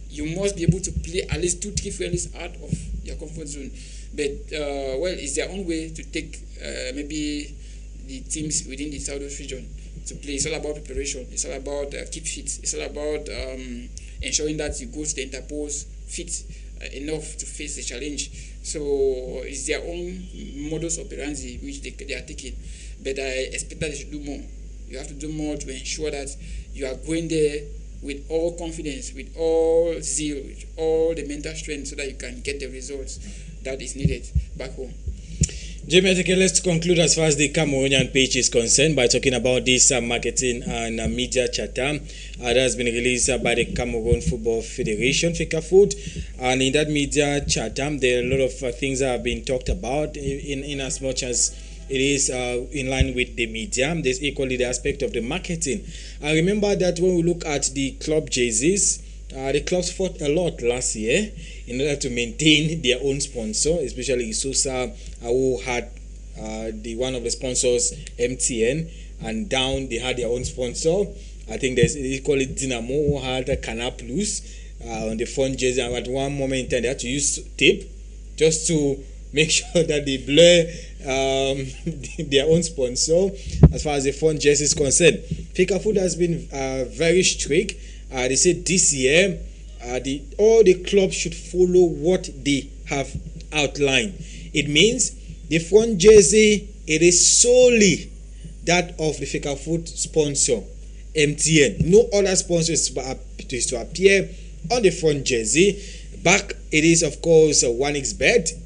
you must be able to play at least 2-3 friendlies out of your comfort zone. But it's their own way to take maybe the teams within the Southwest region to play. It's all about preparation. It's all about keep fit. It's all about ensuring that you go to the interpost fit enough to face the challenge. So it's their own modus operandi which they are taking. But I expect that they should do more. You have to do more to ensure that you are going there with all confidence, with all zeal, with all the mental strength, so that you can get the results that is needed back home. Jamie, let's conclude as far as the Cameroonian page is concerned by talking about this marketing and media charter that has been released by the Cameroon Football Federation, FECAFOOT. And in that media charter, there are a lot of things that have been talked about in as much as it is in line with the media. There's equally the aspect of the marketing. I remember that when we look at the club jerseys, the clubs fought a lot last year in order to maintain their own sponsor, especially Isosa, who had one of the sponsors, MTN, and down they had their own sponsor. I think they call it Dynamo had a Canal Plus on the front jersey, and at one moment in time they had to use tape just to make sure that they blur their own sponsor as far as the front jersey is concerned. Fecafoot has been very strict. They said this year all the clubs should follow what they have outlined. It means the front jersey, it is solely that of the Fecafoot sponsor, MTN. No other sponsor is to appear on the front jersey. Back it is of course 1xBet.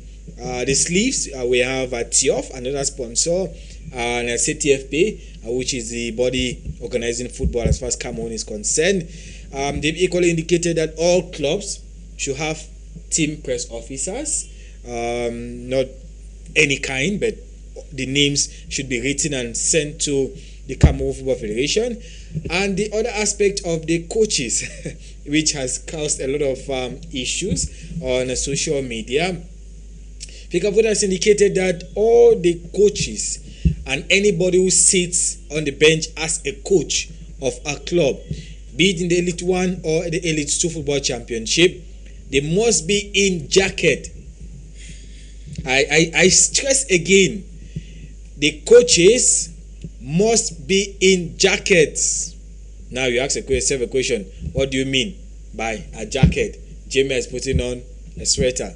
The sleeves we have Tiof, another sponsor, and CTFP, which is the body organizing football as far as Cameroon is concerned. They've equally indicated that all clubs should have team press officers, not any kind, but the names should be written and sent to the Cameroon Football Federation. And the other aspect of the coaches, which has caused a lot of issues on social media, Fecafoot has indicated that all the coaches and anybody who sits on the bench as a coach of a club, be it in the Elite 1 or the Elite 2 Football Championship, they must be in jacket. I stress again, the coaches must be in jackets. Now you ask yourself a question, what do you mean by a jacket? Jamie is putting on a sweater.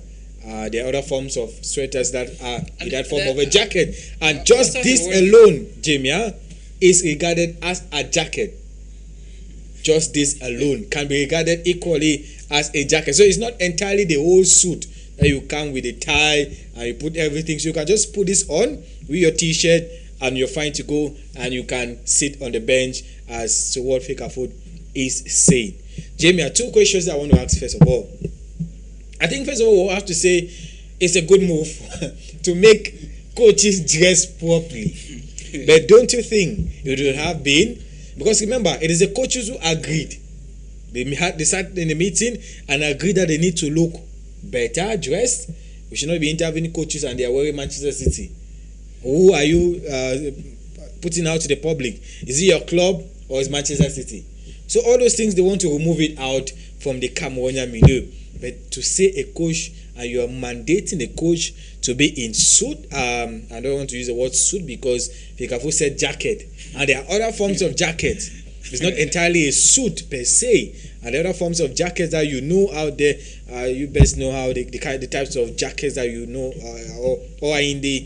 There are other forms of sweaters that are in that form of a jacket, and just this alone, Jamie, is regarded as a jacket. Just this alone can be regarded equally as a jacket. So it's not entirely the whole suit that you come with a tie and you put everything. So you can just put this on with your t-shirt and you're fine to go, and you can sit on the bench as to what Fecafoot is saying. Jamie, I have two questions that I want to ask first of all. I think first of all we'll have to say it's a good move to make coaches dress properly. But don't you think it would have been, because remember, it is the coaches who agreed. They sat in the meeting and agreed that they need to look better dressed. We should not be interviewing coaches and they are wearing Manchester City. Who are you putting out to the public? Is it your club or is Manchester City? So all those things, they want to remove it out from the Cameroonian milieu. But to say a coach, and you are mandating a coach to be in suit, I don't want to use the word suit because Fecafoot said jacket, and there are other forms of jackets. It's not entirely a suit per se, and there are other forms of jackets that you know out there. You best know how the types of jackets that you know or are in the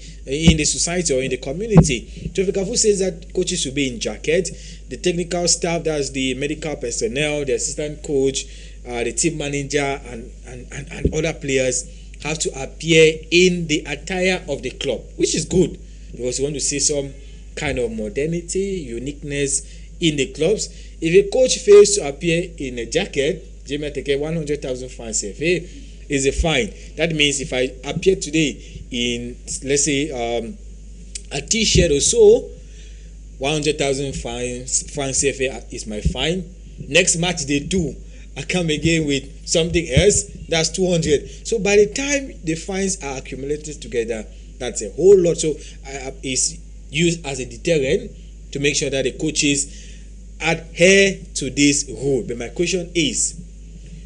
society or in the community. So Fecafoot says that coaches should be in jacket. The technical staff, that's the medical personnel, the assistant coach, the team manager, and other players have to appear in the attire of the club, which is good because you want to see some kind of modernity, uniqueness in the clubs. If a coach fails to appear in a jacket, Jamie take 100,000 francs CFA is a fine. That means if I appear today in, let's say, a t-shirt or so, 100,000 francs CFA is my fine. Next match they do, I come again with something else, that's 200. So by the time the fines are accumulated together, that's a whole lot. So it's used as a deterrent to make sure that the coaches adhere to this rule. But my question is,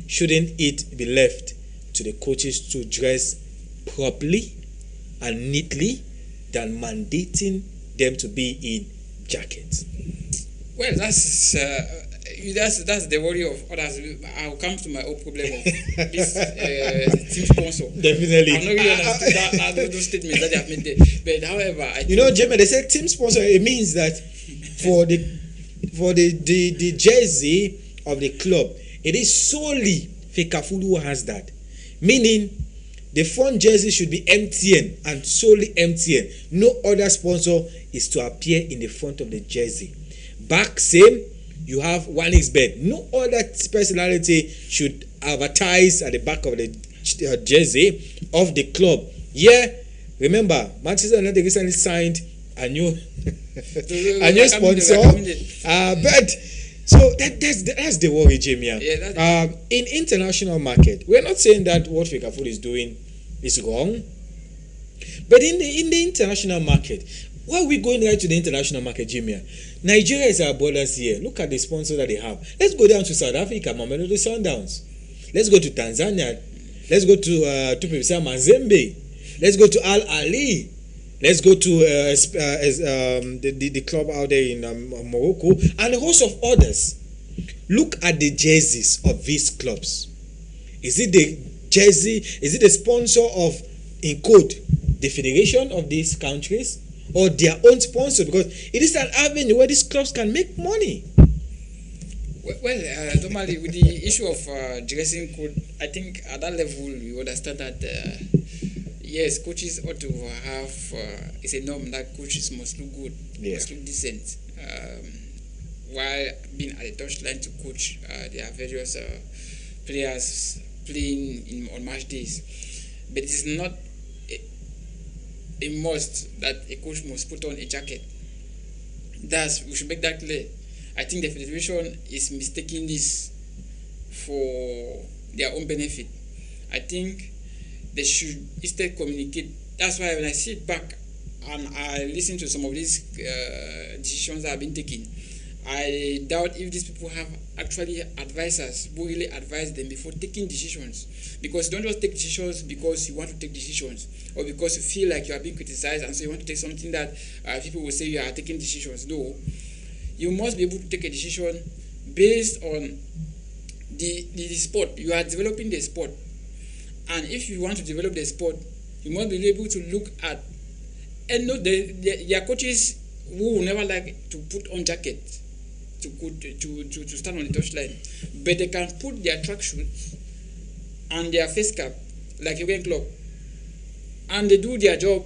shouldn't it be left to the coaches to dress properly and neatly than mandating them to be in jackets? Well, that's the worry of others. I'll come to my own problem of this team sponsor. Definitely. I'm not really understood those statements that they have made there. But however, Jamie, they said team sponsor. It means that for the jersey of the club, it is solely Fecafoot who has that. Meaning, the front jersey should be MTN and solely MTN. No other sponsor is to appear in the front of the jersey. Back same, you have 1xBet. No other personality should advertise at the back of the jersey of the club. Yeah, remember, Manchester United recently signed a new sponsor. But so that's the worry, Jamie. Yeah, in international market, we're not saying that what Fecafoot is doing is wrong, but in the international market, Why are we going right to the international market, Jimmy? Nigeria is our borders here. Look at the sponsor that they have. Let's go down to South Africa, Mamelodi Sundowns. Let's go to Tanzania. Let's go to Tupisa Mazembe. Let's go to Al Ali. Let's go to the club out there in Morocco and a host of others. Look at the jerseys of these clubs. Is it the jersey? Is it the sponsor of, in code, the federation of these countries, or their own sponsor? Because it is an avenue where these clubs can make money. Well, normally with the issue of dressing code, I think at that level we understand that yes, coaches ought to have it's a norm that coaches must look good, must look decent. While being at the touchline to coach, there are various players playing on match days, but it is not a must that a coach must put on a jacket. We should make that clear. I think the federation is mistaking this for their own benefit. I think they should instead communicate. That's why when I sit back and I listen to some of these decisions that have been taken, I doubt if these people have actually advisors who really advise them before taking decisions. Because you don't just take decisions because you want to take decisions or because you feel like you are being criticized and so you want to take something that people will say you are taking decisions. No. You must be able to take a decision based on the sport. You are developing the sport. And if you want to develop the sport, you must be able to look at, and know there are coaches who will never like to put on jackets to stand on the touchline, but they can put their tracksuits and their face cap like Jurgen Klopp, and they do their job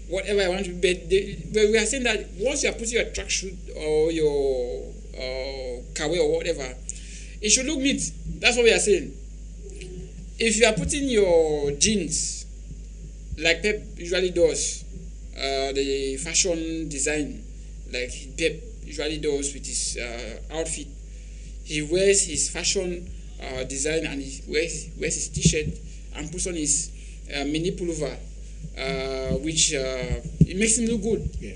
whatever I want to. But we are saying that once you are putting your tracksuit or your kawe or whatever, it should look neat. That's what we are saying. If you are putting your jeans like Pep usually does, the fashion design like Pep usually does with his outfit, he wears his fashion design and he wears his t-shirt and puts on his mini pullover, which it makes him look good. Yeah.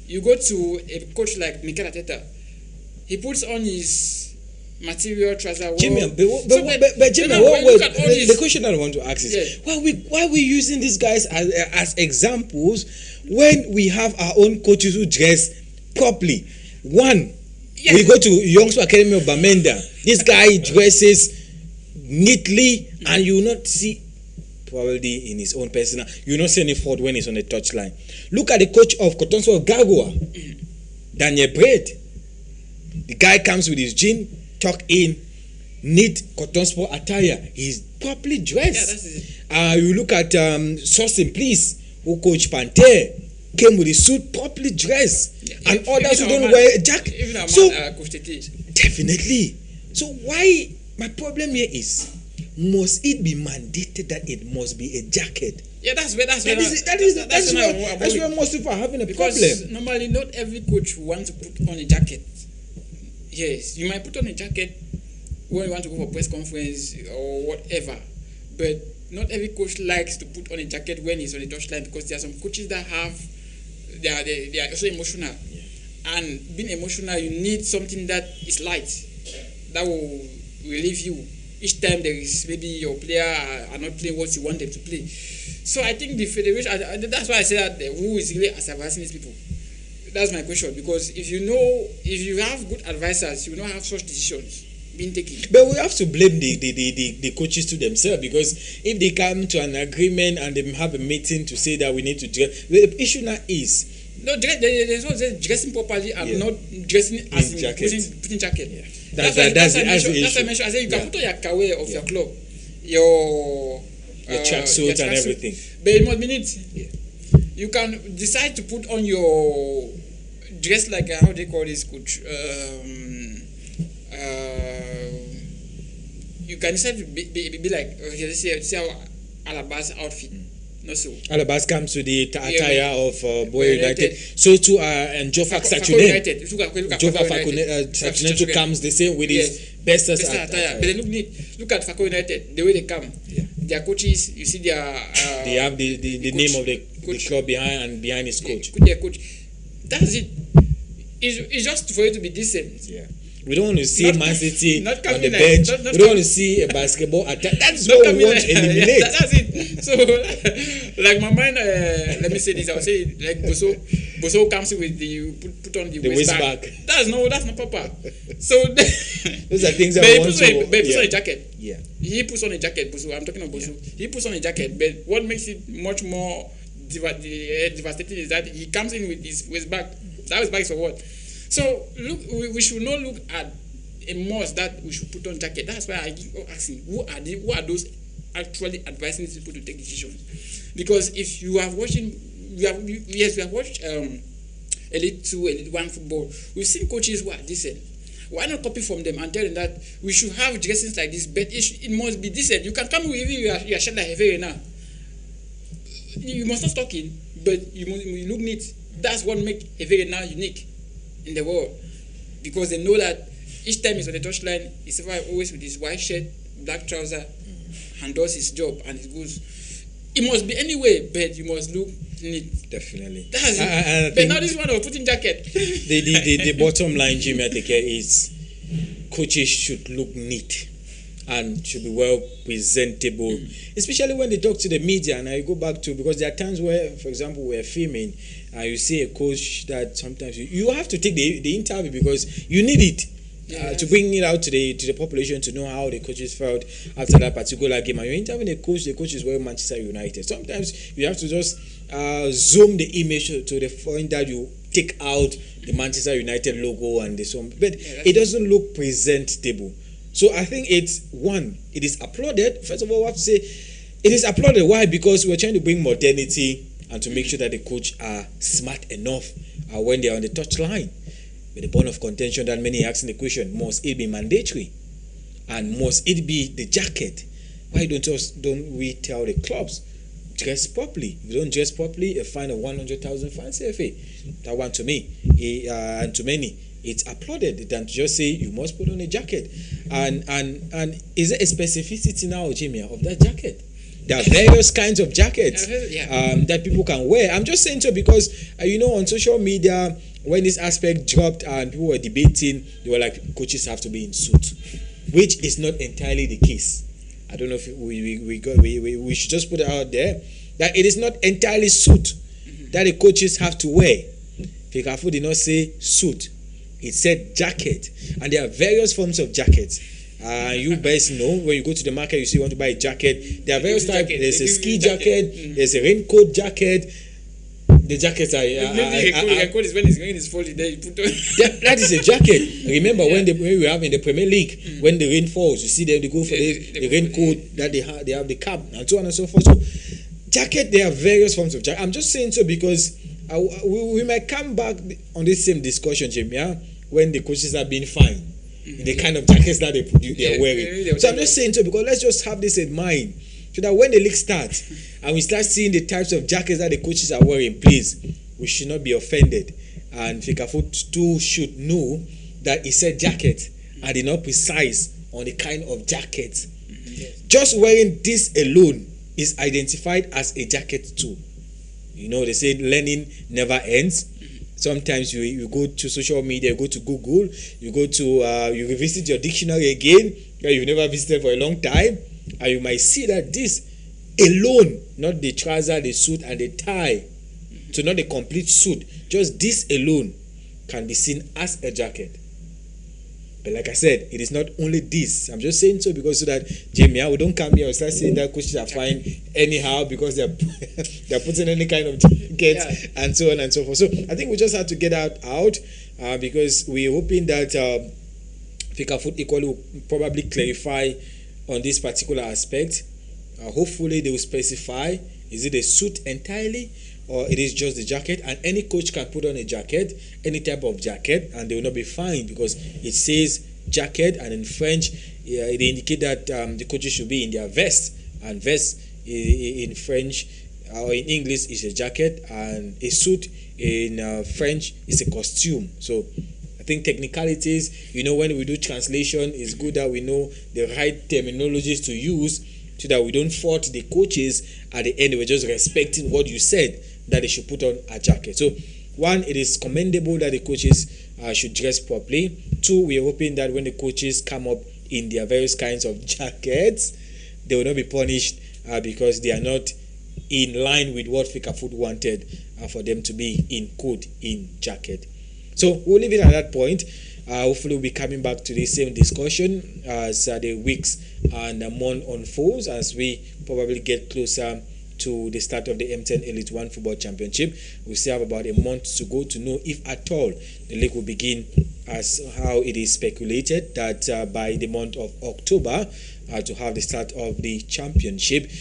You go to a coach like Mikel Arteta, he puts on his material trouser. Jimmy, but Jimmy, the question I want to ask is, why are we using these guys as examples when we have our own coaches who dress properly? One, we go to Youngster Academy of Bamenda. This guy dresses neatly, and you will not see, probably in his own personal, you will not see any fault when he's on the touchline. Look at the coach of Cotonso of Gagua, Daniel Braid. The guy comes with his jean, tuck in, neat cotton sport attire. He's properly dressed. You look at Sosin, please, who coach Panther, came with his suit properly dressed, and others who don't wear a jacket. So definitely. So why? My problem here is, must it be mandated that it must be a jacket? Yeah, that's where most people are having a problem. Normally, not every coach wants to put on a jacket. Yes, you might put on a jacket when you want to go for press conference or whatever, but not every coach likes to put on a jacket when he's on the touchline, because there are some coaches that they are also emotional, and being emotional, you need something that is light, that will relieve you each time there is maybe your player are not playing what you want them to play. So I think the federation, that's why I say that who is really advising these people. That's my question, because if you have good advisors, you will not have such decisions being taken. But we have to blame the coaches to themselves, because if they come to an agreement and they have a meeting to say that we need to dress, the issue now is there's no dressing properly and not dressing as in putting jacket. Yeah. That's the issue. That's I mentioned. I said you can put on your kawe of your club, your tracksuit and everything, but it must be neat. Yeah. You can decide to put on your dress like how they call this coach. You can decide to be like let's see how Alaba's outfit. Not so. Alabas comes to the attire of Boy United. So too and Jofa Sachunen. Jofa Sachunen comes the same with his best attire. But they look neat. Look at Fako United, the way they come. Yeah. Their coaches, you see their they have the name of the the club behind his coach. Yeah, coach. That's it. It's just for you to be decent. Yeah. We don't want to see Man City on the like, bench. We don't want to see a basketball attack. That's what we want to eliminate. Yeah, that's it. So, like my mind, let me say this. I'll say like Boso comes with the put on the waist back. That's not proper. So those are things that we want to. But he puts on a jacket. Yeah. He puts on a jacket. Boso, I'm talking about Boso. Yeah. He puts on a jacket. But what makes it much more devastating is that he comes in with his waist back. That waist back is for what? So look, we should not look at a must that we should put on jacket. That's why I keep asking, who are those actually advising these people to take decisions? Because if you are watching, we have watched Elite 2, Elite 1 football. We've seen coaches who are decent. Why not copy from them and tell them that we should have dressings like this, but it must be decent. You can come with you are shut like heavy now. You must not talking, but you look neat. That's what makes Heavy now unique in the world, because they know that each time he's on the touchline, he's always with his white shirt, black trouser, and does his job and it goes. It must be anyway, but you must look neat. Definitely. That's it. But now this one of putting jacket. The bottom line, Jimmy, I think is coaches should look neat and should be well presentable, especially when they talk to the media. And I go back to, because there are times where, for example, we're filming, you see a coach that sometimes you have to take the interview because you need it to bring it out to the population to know how the coaches felt after that particular game. And you're interviewing the coach is wearing Manchester United. Sometimes you have to just zoom the image to the point that you take out the Manchester United logo and so on, but it doesn't look presentable. So I think it is applauded. First of all, I have to say it is applauded. Why? Because we're trying to bring modernity and to make sure that the coach are smart enough when they're on the touchline. But the point of contention that many asking the question, must it be mandatory? And must it be the jacket? Why don't we tell the clubs, dress properly? If you don't dress properly, a fine of 100,000 fines CFA. That one to me, and to many, it's applauded than to just say you must put on a jacket. And is there a specificity now, Jimmy, of that jacket? There are various kinds of jackets that people can wear. I'm just saying so because, on social media, when this aspect dropped and people were debating, they were like, coaches have to be in suit, which is not entirely the case. I don't know if we should just put it out there that it is not entirely suit that the coaches have to wear. Fikafu did not say suit. It said jacket. And there are various forms of jackets. You best know, when you go to the market, you see you want to buy a jacket. There are various types. There's a ski jacket. There's a raincoat jacket. The jackets are. Raincoat is when it's folded. Then you put on. That is a jacket. Remember when we have in the Premier League, when the rain falls, you see them, they go for the raincoat that they have the cap and so on and so forth. So, jacket, there are various forms of jacket. I'm just saying so because we might come back on this same discussion, Jim, when the coaches are being fined. The kind of jackets that they're wearing. So I'm just saying so because let's just have this in mind so that when the league starts and we start seeing the types of jackets that the coaches are wearing, please, we should not be offended. And Fikafu too should know that it said jacket and they're not precise on the kind of jacket. Just wearing this alone is identified as a jacket too. They say learning never ends. Sometimes you go to social media, you go to Google, you go to you revisit your dictionary again that you've never visited for a long time, and you might see that this alone, not the trouser, the suit, and the tie, so not the complete suit, just this alone can be seen as a jacket. But like I said, it is not only this. I'm just saying so because so that Jamie, we don't come here and start saying that coaches are fine anyhow because they're putting any kind of jacket and so on and so forth. So I think we just have to get out because we're hoping that Fikafoot equally will probably clarify on this particular aspect. Hopefully they will specify, is it a suit entirely or it is just the jacket, and any coach can put on a jacket, any type of jacket, and they will not be fined because it says jacket, and in French they indicate that the coaches should be in their vest, and vest in French or in English is a jacket, and a suit in French is a costume. So I think technicalities, when we do translation, it's good that we know the right terminologies to use so that we don't fault the coaches at the end. We're just respecting what you said, that they should put on a jacket. So one, it is commendable that the coaches should dress properly. Two, we are hoping that when the coaches come up in their various kinds of jackets, they will not be punished because they are not in line with what Fecafoot wanted for them to be in jacket. So we'll leave it at that point. Hopefully we'll be coming back to the same discussion as the weeks and the month unfolds, as we probably get closer to the start of the M10 Elite One Football Championship. We still have about a month to go to know if at all the league will begin, as how it is speculated that by the month of October to have the start of the championship.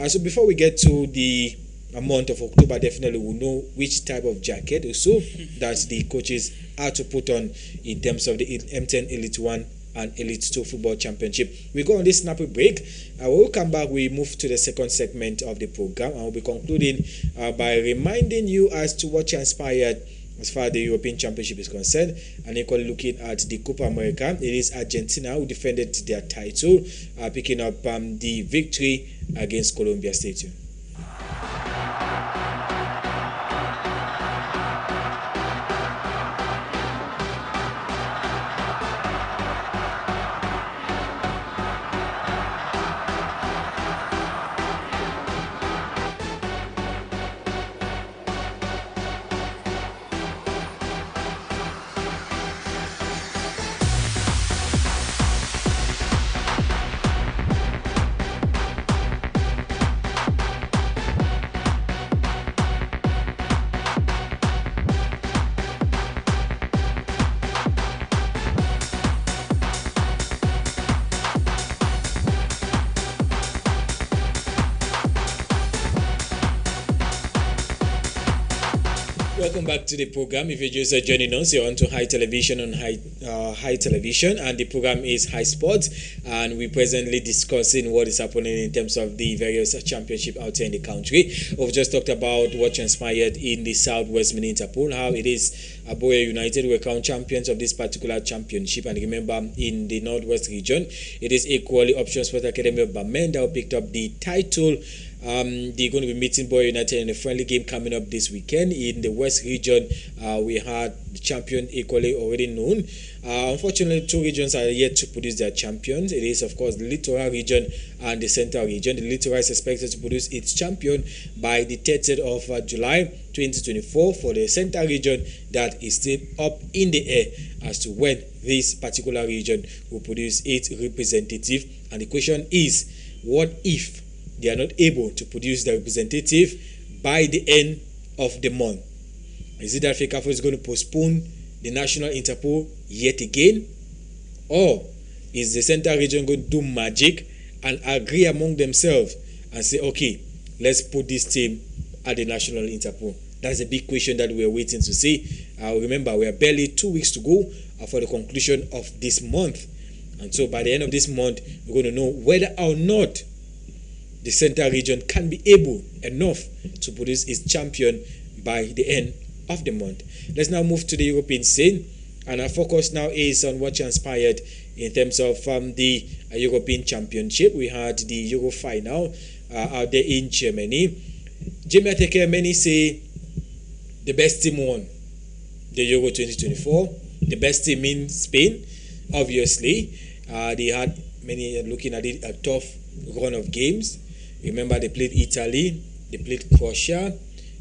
So before we get to the month of October, definitely we'll know which type of jacket also that the coaches are to put on in terms of the M10 Elite One and Elite 2 Football Championship. We go on this snappy break. When we come back, we move to the second segment of the program, and we'll be concluding by reminding you as to what transpired as far as the European Championship is concerned, and equally looking at the Copa America. It is Argentina who defended their title, picking up the victory against Colombia Stadium. Welcome back to the program. If you're just joining us, you're on to High Television on High Television, and the program is High Sports, and we're presently discussing what is happening in terms of the various championship out here in the country. We've just talked about what transpired in the Southwest Mini Interpol, how it is Aboya United were crowned champions of this particular championship, and remember in the Northwest region, it is equally Option Sport Academy of Bamenda who picked up the title. They're going to be meeting Boy United in a friendly game coming up this weekend. In the West region, we had the champion equally already known. Unfortunately, two regions are yet to produce their champions. It is, of course, the Littoral region and the Central region. The Littoral is expected to produce its champion by the 30th of July 2024. For the Central region, that is still up in the air as to when this particular region will produce its representative. And the question is, what if they are not able to produce the representative by the end of the month? Is it that Fecafoot is going to postpone the National Interpol yet again? Or is the Central region going to do magic and agree among themselves and say, okay, let's put this team at the National Interpol? That's a big question that we're waiting to see. Remember, we are barely 2 weeks to go for the conclusion of this month. And so by the end of this month, we're going to know whether or not the Central region can be able enough to produce its champion by the end of the month. Let's now move to the European scene, and our focus now is on what transpired in terms of the European Championship. We had the Euro final out there in Germany. Jamie Ateke, many say the best team won the Euro 2024. The best team in Spain, obviously. They had many, looking at it, a tough run of games. Remember, they played Italy, they played Croatia,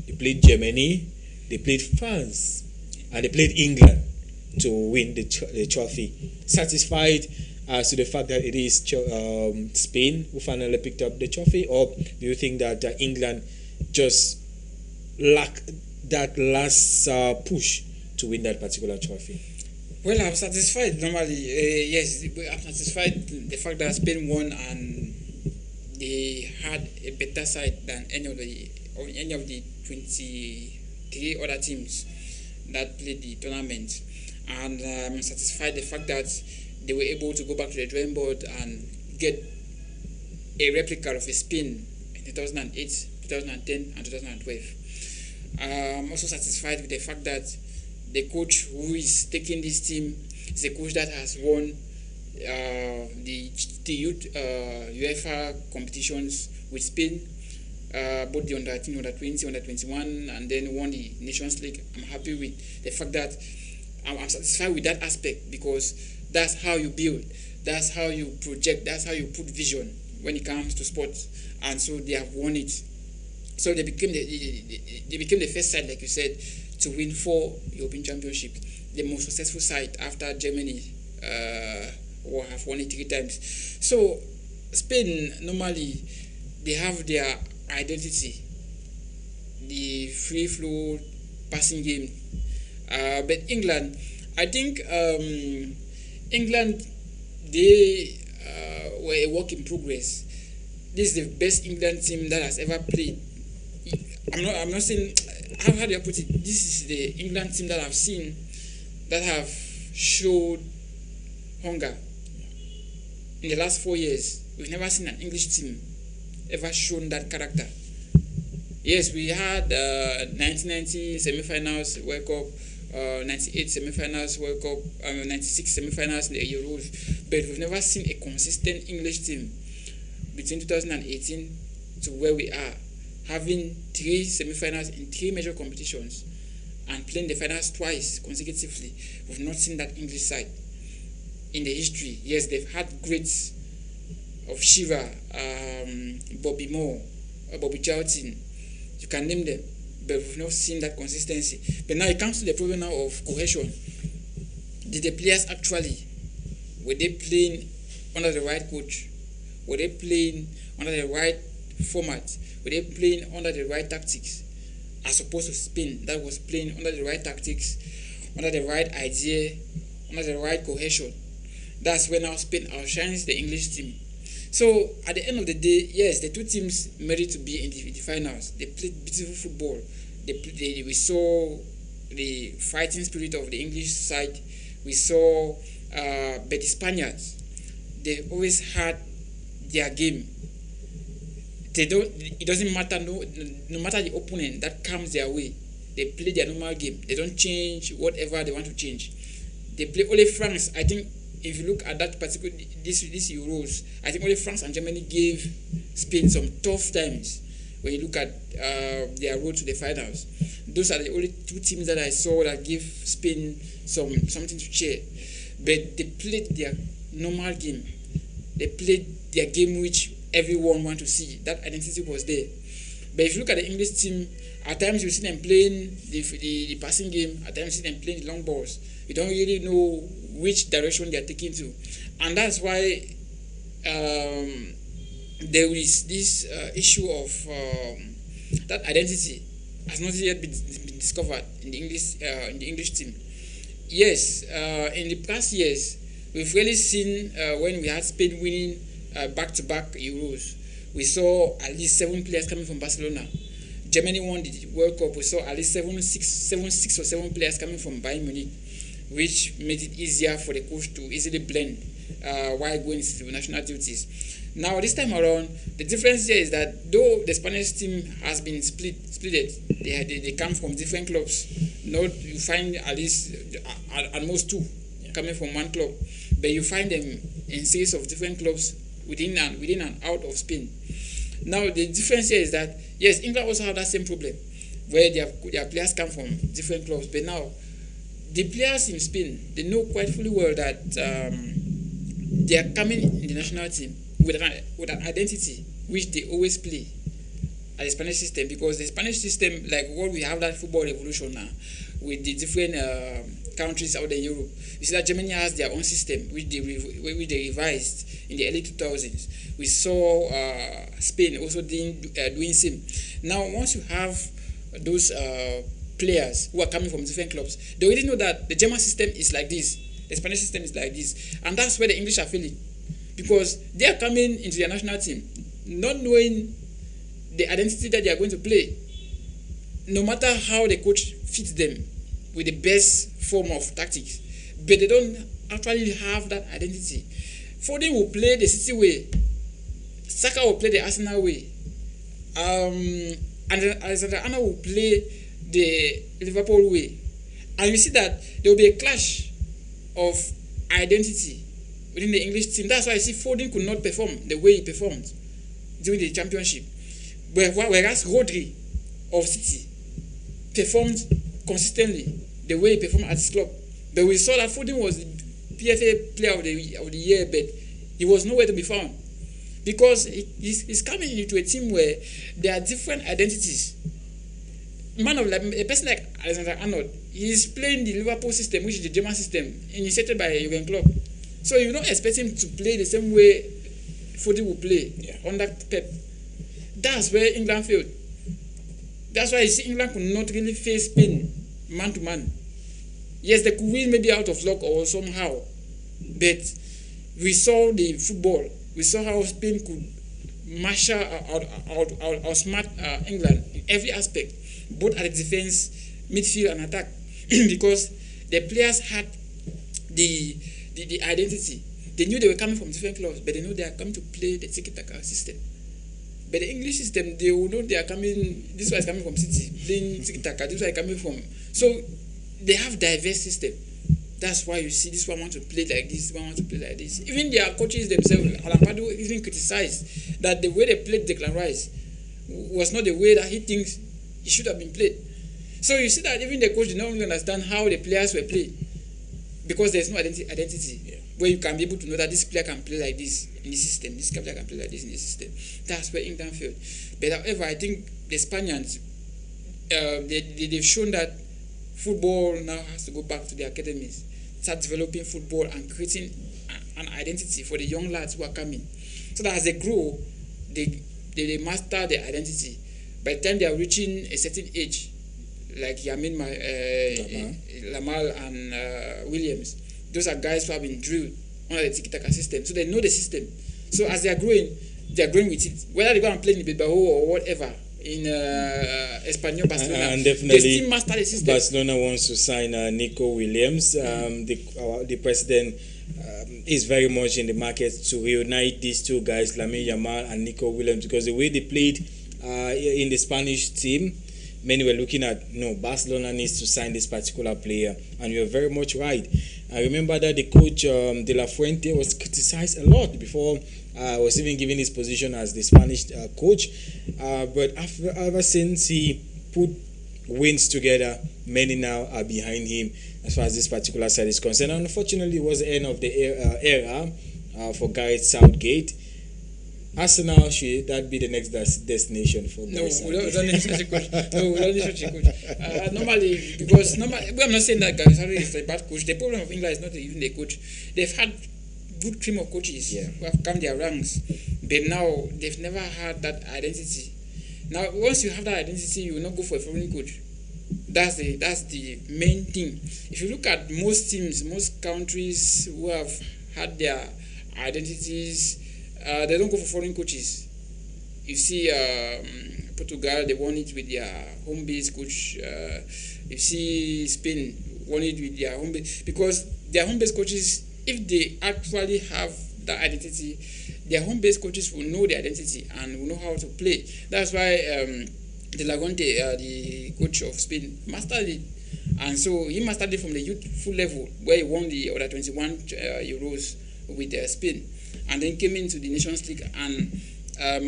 they played Germany, they played France, and they played England to win the trophy. Satisfied as to the fact that it is Spain who finally picked up the trophy, or do you think that England just lacked that last push to win that particular trophy? Well, I'm satisfied. Normally, yes, I'm satisfied the fact that Spain won and they had a better side than any of the 23 other teams that played the tournament. And I'm satisfied the fact that they were able to go back to the drawing board and get a replica of a Spain in 2008, 2010, and 2012. I'm also satisfied with the fact that the coach who is taking this team is a coach that has won the youth UEFA competitions with Spain, both the under 18, under 20, under 21, and then won the Nations League. I'm happy with the fact that I'm satisfied with that aspect, because that's how you build, that's how you project, that's how you put vision when it comes to sports. And so they have won it. So they became the first side, like you said, to win 4 European Championship, the most successful side after Germany, who have won it 3 times. So Spain, normally they have their identity, the free flow passing game. But England, I think England, they were a work in progress. This is the best England team that has ever played. I'm not saying, how do I put it? This is the England team that I've seen that have showed hunger. In the last 4 years, we've never seen an English team ever shown that character. Yes, we had 1990 semi-finals World Cup, 98 semi-finals World Cup, 96 semi-finals in the Euros, but we've never seen a consistent English team between 2018 to where we are, having 3 semi-finals in 3 major competitions and playing the finals twice consecutively. We've not seen that English side in the history. Yes, they've had greats of Shiva, Bobby Moore, Bobby Charlton, you can name them, but we've not seen that consistency. But now it comes to the problem now of cohesion. Did the players actually, were they playing under the right coach? Were they playing under the right format? Were they playing under the right tactics? As opposed to Spain, that was playing under the right tactics, under the right idea, under the right cohesion. That's when now Spain outshines the English team. So at the end of the day, yes, the 2 teams merit to be in the finals. They played beautiful football. We saw the fighting spirit of the English side. We saw, but the Spaniards, they always had their game. It doesn't matter, no matter the opponent that comes their way, they play their normal game. They don't change whatever they want to change. They play only France. I think if you look at that particular this Euros, I think only France and Germany gave Spain some tough times when you look at their road to the finals. Those are the only 2 teams that I saw that give Spain something to cheer. But they played their normal game. They played their game which everyone wants to see. That identity was there. But if you look at the English team, at times you see them playing the passing game, at times you see them playing the long balls. You don't really know which direction they are taking to. And that's why there is this issue of that identity has not yet been discovered in the English team. Yes, in the past years, we've really seen when we had Spain winning back-to-back Euros, we saw at least 7 players coming from Barcelona. Germany won the World Cup, we saw at least 6 or 7 players coming from Bayern Munich, which made it easier for the coach to easily blend while going to national duties. Now, this time around, the difference here is that though the Spanish team has been splitted, they come from different clubs. You find at least at most 2 coming from one club, but you find them in series of different clubs within and out of Spain. Now, the difference here is that yes, England also have that same problem where their players come from different clubs, but now the players in Spain, they know quite fully well that they are coming in the national team with an identity which they always play at the Spanish system, because the Spanish system, like what we have that football revolution now with the different countries out there in Europe. You see that Germany has their own system which they revised in the early 2000s. We saw Spain also doing same. Now, once you have those players who are coming from different clubs, they already know that the German system is like this, the Spanish system is like this, and that's where the English are feeling, because they are coming into their national team not knowing the identity that they are going to play, no matter how the coach fits them with the best form of tactics, but they don't actually have that identity. Foden will play the City way, Saka will play the Arsenal way, and Alexander Arnold will play the Liverpool way, and you see that there will be a clash of identity within the English team. That's why I see Foden could not perform the way he performed during the championship. Whereas Rodri of City performed consistently the way he performed at his club. But we saw that Foden was the PFA player of the year, but he was nowhere to be found. Because he's coming into a team where there are different identities. A person like Alexander Arnold, he's playing the Liverpool system, which is the German system, initiated by Jurgen Klopp. So you don't expect him to play the same way Foden will play under Pep. That's where England failed. That's why you see England could not really face Spain man to man. Yes, they could win maybe out of luck or somehow, but we saw the football. We saw how Spain could marshal outsmart England in every aspect, both at the defense, midfield, and attack, because the players had the identity. They knew they were coming from different clubs, but they know they are coming to play the tiki-taka system. But the English system, they will know they are coming. This one is coming from City, playing tiki-taka. This one is coming from. So they have diverse system. That's why you see this one want to play like this, one want to play like this. Even their coaches themselves, Alan Pardew even criticized that the way they played Declan Rice was not the way that he thinks it should have been played. So you see that even the coach did not really understand how the players were played, because there's no identity where you can be able to know that this player can play like this in the system, this player can play like this in the system. That's where England failed. But however, I think the Spaniards, they've shown that football now has to go back to the academies, start developing football and creating an identity for the young lads who are coming, so that as they grow, they master their identity. By the time they are reaching a certain age, like Yamin Lamal and Williams, those are guys who have been drilled under the tiki-taka system, so they know the system. So as they are growing with it, whether they go and play in Bilbao or whatever, in Espanyol, Barcelona, and definitely they still master the system. Barcelona wants to sign Nico Williams. The president is very much in the market to reunite these two guys, Lamine Yamal and Nico Williams, because the way they played in the Spanish team, many were looking at, no, Barcelona needs to sign this particular player, and you're very much right. I remember that the coach De La Fuente was criticized a lot before was even given his position as the Spanish coach, but ever since he put wins together, many now are behind him as far as this particular side is concerned. And unfortunately, it was the end of the era for Gareth Southgate. Arsenal, should that be the next destination for Gareth Southgate? We don't need such a coach. No, we don't need such a coach. Normally, because I'm not saying that Gareth Southgate is a bad coach. The problem of England is not even the coach. They've had good cream of coaches who have come their ranks, but now they've never had that identity. Now, once you have that identity, you will not go for a foreign coach. That's the main thing. If you look at most teams, most countries who have had their identities, they don't go for foreign coaches. You see, Portugal, they won it with their home-based coach. You see, Spain won it with their home-based, because their home-based coaches, if they actually have that identity, their home-based coaches will know their identity and will know how to play. That's why De La Fuente, the coach of Spain, mastered it. And so he mastered it from the youthful level, where he won the under 21 Euros with Spain, and then came into the Nations League and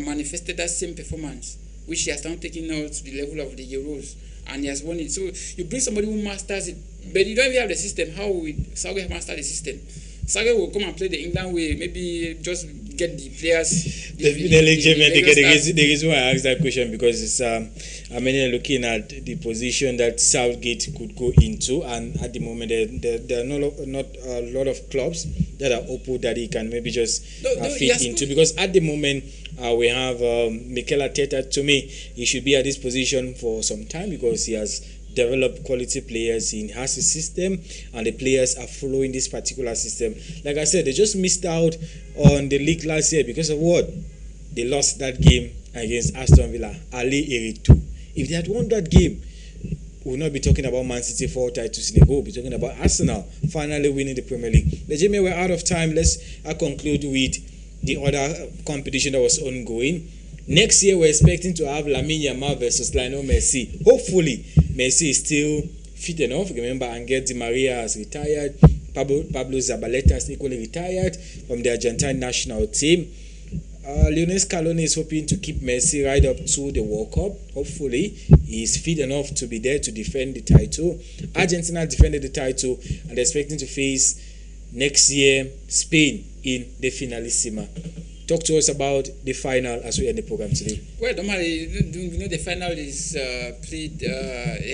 manifested that same performance, which he has now taken out to the level of the Euros, and he has won it. So you bring somebody who masters it, but you don't even have the system. How will Southgate master the system? Southgate will come and play the England way, maybe just get the players. The reason why I asked that question, because it's many are looking at the position that Southgate could go into, and at the moment there are not a lot of clubs that are open that he can maybe just fit into. Because at the moment we have Mikel Arteta. To me, he should be at this position for some time, because he has develop quality players, he has a system, and the players are following this particular system. Like I said, they just missed out on the league last year because of what? They lost that game against Aston Villa, Ali Eri2. If they had won that game, we will not be talking about Man City 4 titles in a row. We'll be talking about Arsenal finally winning the Premier League. But Jimmy, we're out of time. Let's conclude with the other competition that was ongoing. Next year, we're expecting to have Lamine Yamal versus Lionel Messi. Hopefully, Messi is still fit enough. Remember, Angel Di Maria has retired. Pablo Zabaleta has equally retired from the Argentine national team. Lionel Scaloni is hoping to keep Messi right up to the World Cup. Hopefully, he is fit enough to be there to defend the title. Argentina defended the title and they're expecting to face next year Spain in the Finalissima. Talk to us about the final as we end the program today. Well, normally, the final is played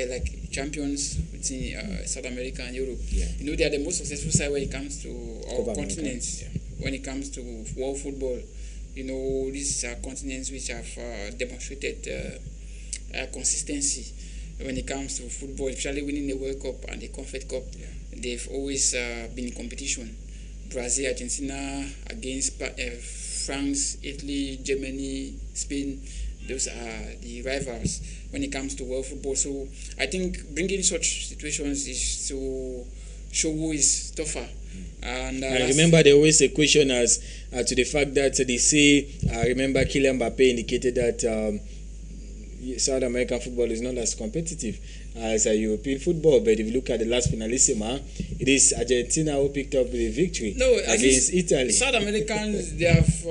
like champions between South America and Europe. Yeah. They are the most successful side when it comes to our continents. Yeah. When it comes to world football, these are continents which have demonstrated consistency when it comes to football, especially winning the World Cup and the Confed Cup. Yeah. They've always been in competition. Brazil, Argentina against France, Italy, Germany, Spain. Those are the rivals when it comes to world football. So I think bringing such situations is to show who is tougher. And I remember there was a question as to the fact that they say, I remember Kylian Mbappe indicated that South American football is not as competitive as European football. But if you look at the last Finalissima, it is Argentina who picked up the victory against Italy. South Americans, they have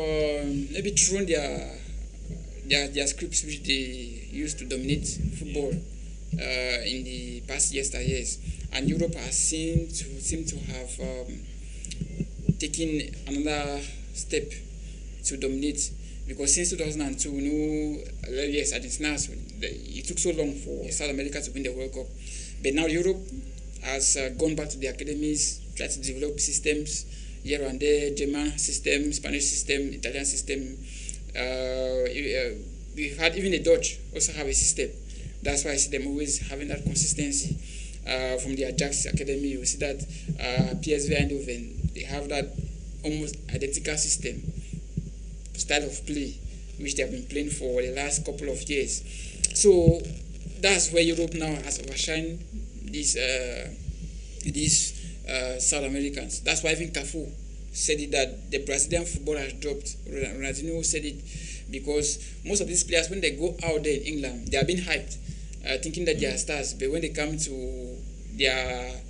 maybe thrown their scripts which they used to dominate football in the past years. And Europe has seemed to have taken another step to dominate, because since 2002, yes, Argentina, it took so long for South America to win the World Cup. But now Europe has gone back to the academies, tried to develop systems here and there, German system, Spanish system, Italian system. We've had even the Dutch also have a system. That's why I see them always having that consistency. From the Ajax Academy, you see that PSV Eindhoven, they have that almost identical system, style of play, which they have been playing for the last couple of years. So that's where Europe now has overshined these South Americans. That's why even Cafu said it, that the Brazilian football has dropped. Ronaldinho said it, because most of these players, when they go out there in England, they are being hyped, thinking that they are stars, but when they come to their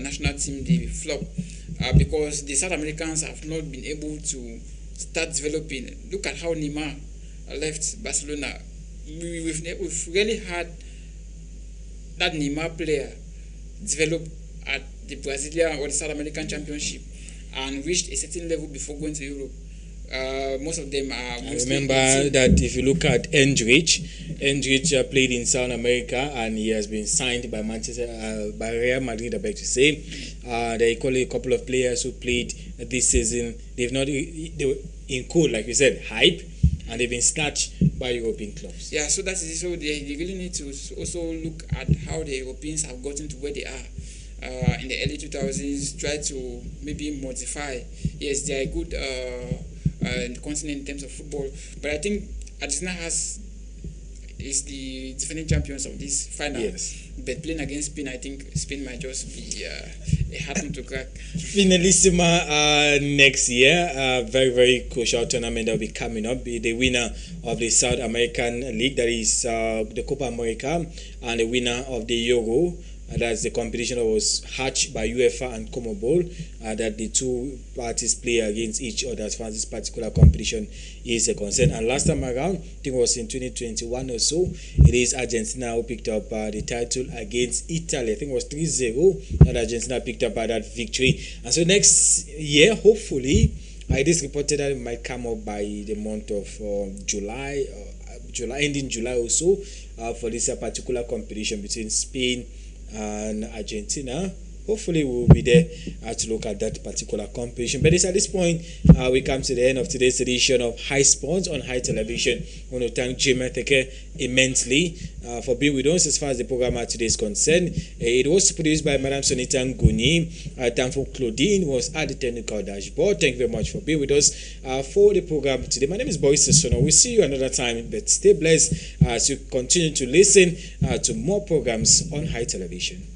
national team, they flop, because the South Americans have not been able to start developing. Look at how Neymar left Barcelona. We've really had that Neymar player develop at the Brazilian or the South American Championship and reached a certain level before going to Europe. Most of them are. I remember that if you look at Endrich played in South America and he has been signed by by Real Madrid. I beg to say, there are equally a couple of players who played this season. They were in code, like you said, hype, and they've been snatched by European clubs. Yeah, so that's it. So they really need to also look at how the Europeans have gotten to where they are. In the early 2000s, try to maybe modify. Yes, they are good in the continent in terms of football, but I think Argentina is the defending champions of this final. Yes. But playing against Spain, I think Spain might just be a hard one to crack. Finalissima next year, very, very crucial tournament that will be coming up. The winner of the South American League, that is the Copa America, and the winner of the Euro. That's the competition that was hatched by UEFA and CONMEBOL, that the two parties play against each other as far as this particular competition is concerned. And last time around, I think it was in 2021 or so, it is Argentina who picked up the title against Italy. I think it was 3-0 that Argentina picked up that victory. And so next year, hopefully, it is reported that it might come up by the month of July, ending July or so, for this particular competition between Spain and Argentina. Hopefully we'll be there to look at that particular competition. But it's at this point we come to the end of today's edition of High Sports on High Television. I want to thank Jim Etheke immensely for being with us as far as the program today is concerned. It was produced by Madam Sonita Nguni. Thankful Claudine was at the technical dashboard. Thank you very much for being with us for the program today. My name is Boyce Sono. We'll see you another time, but stay blessed as you continue to listen to more programs on High Television.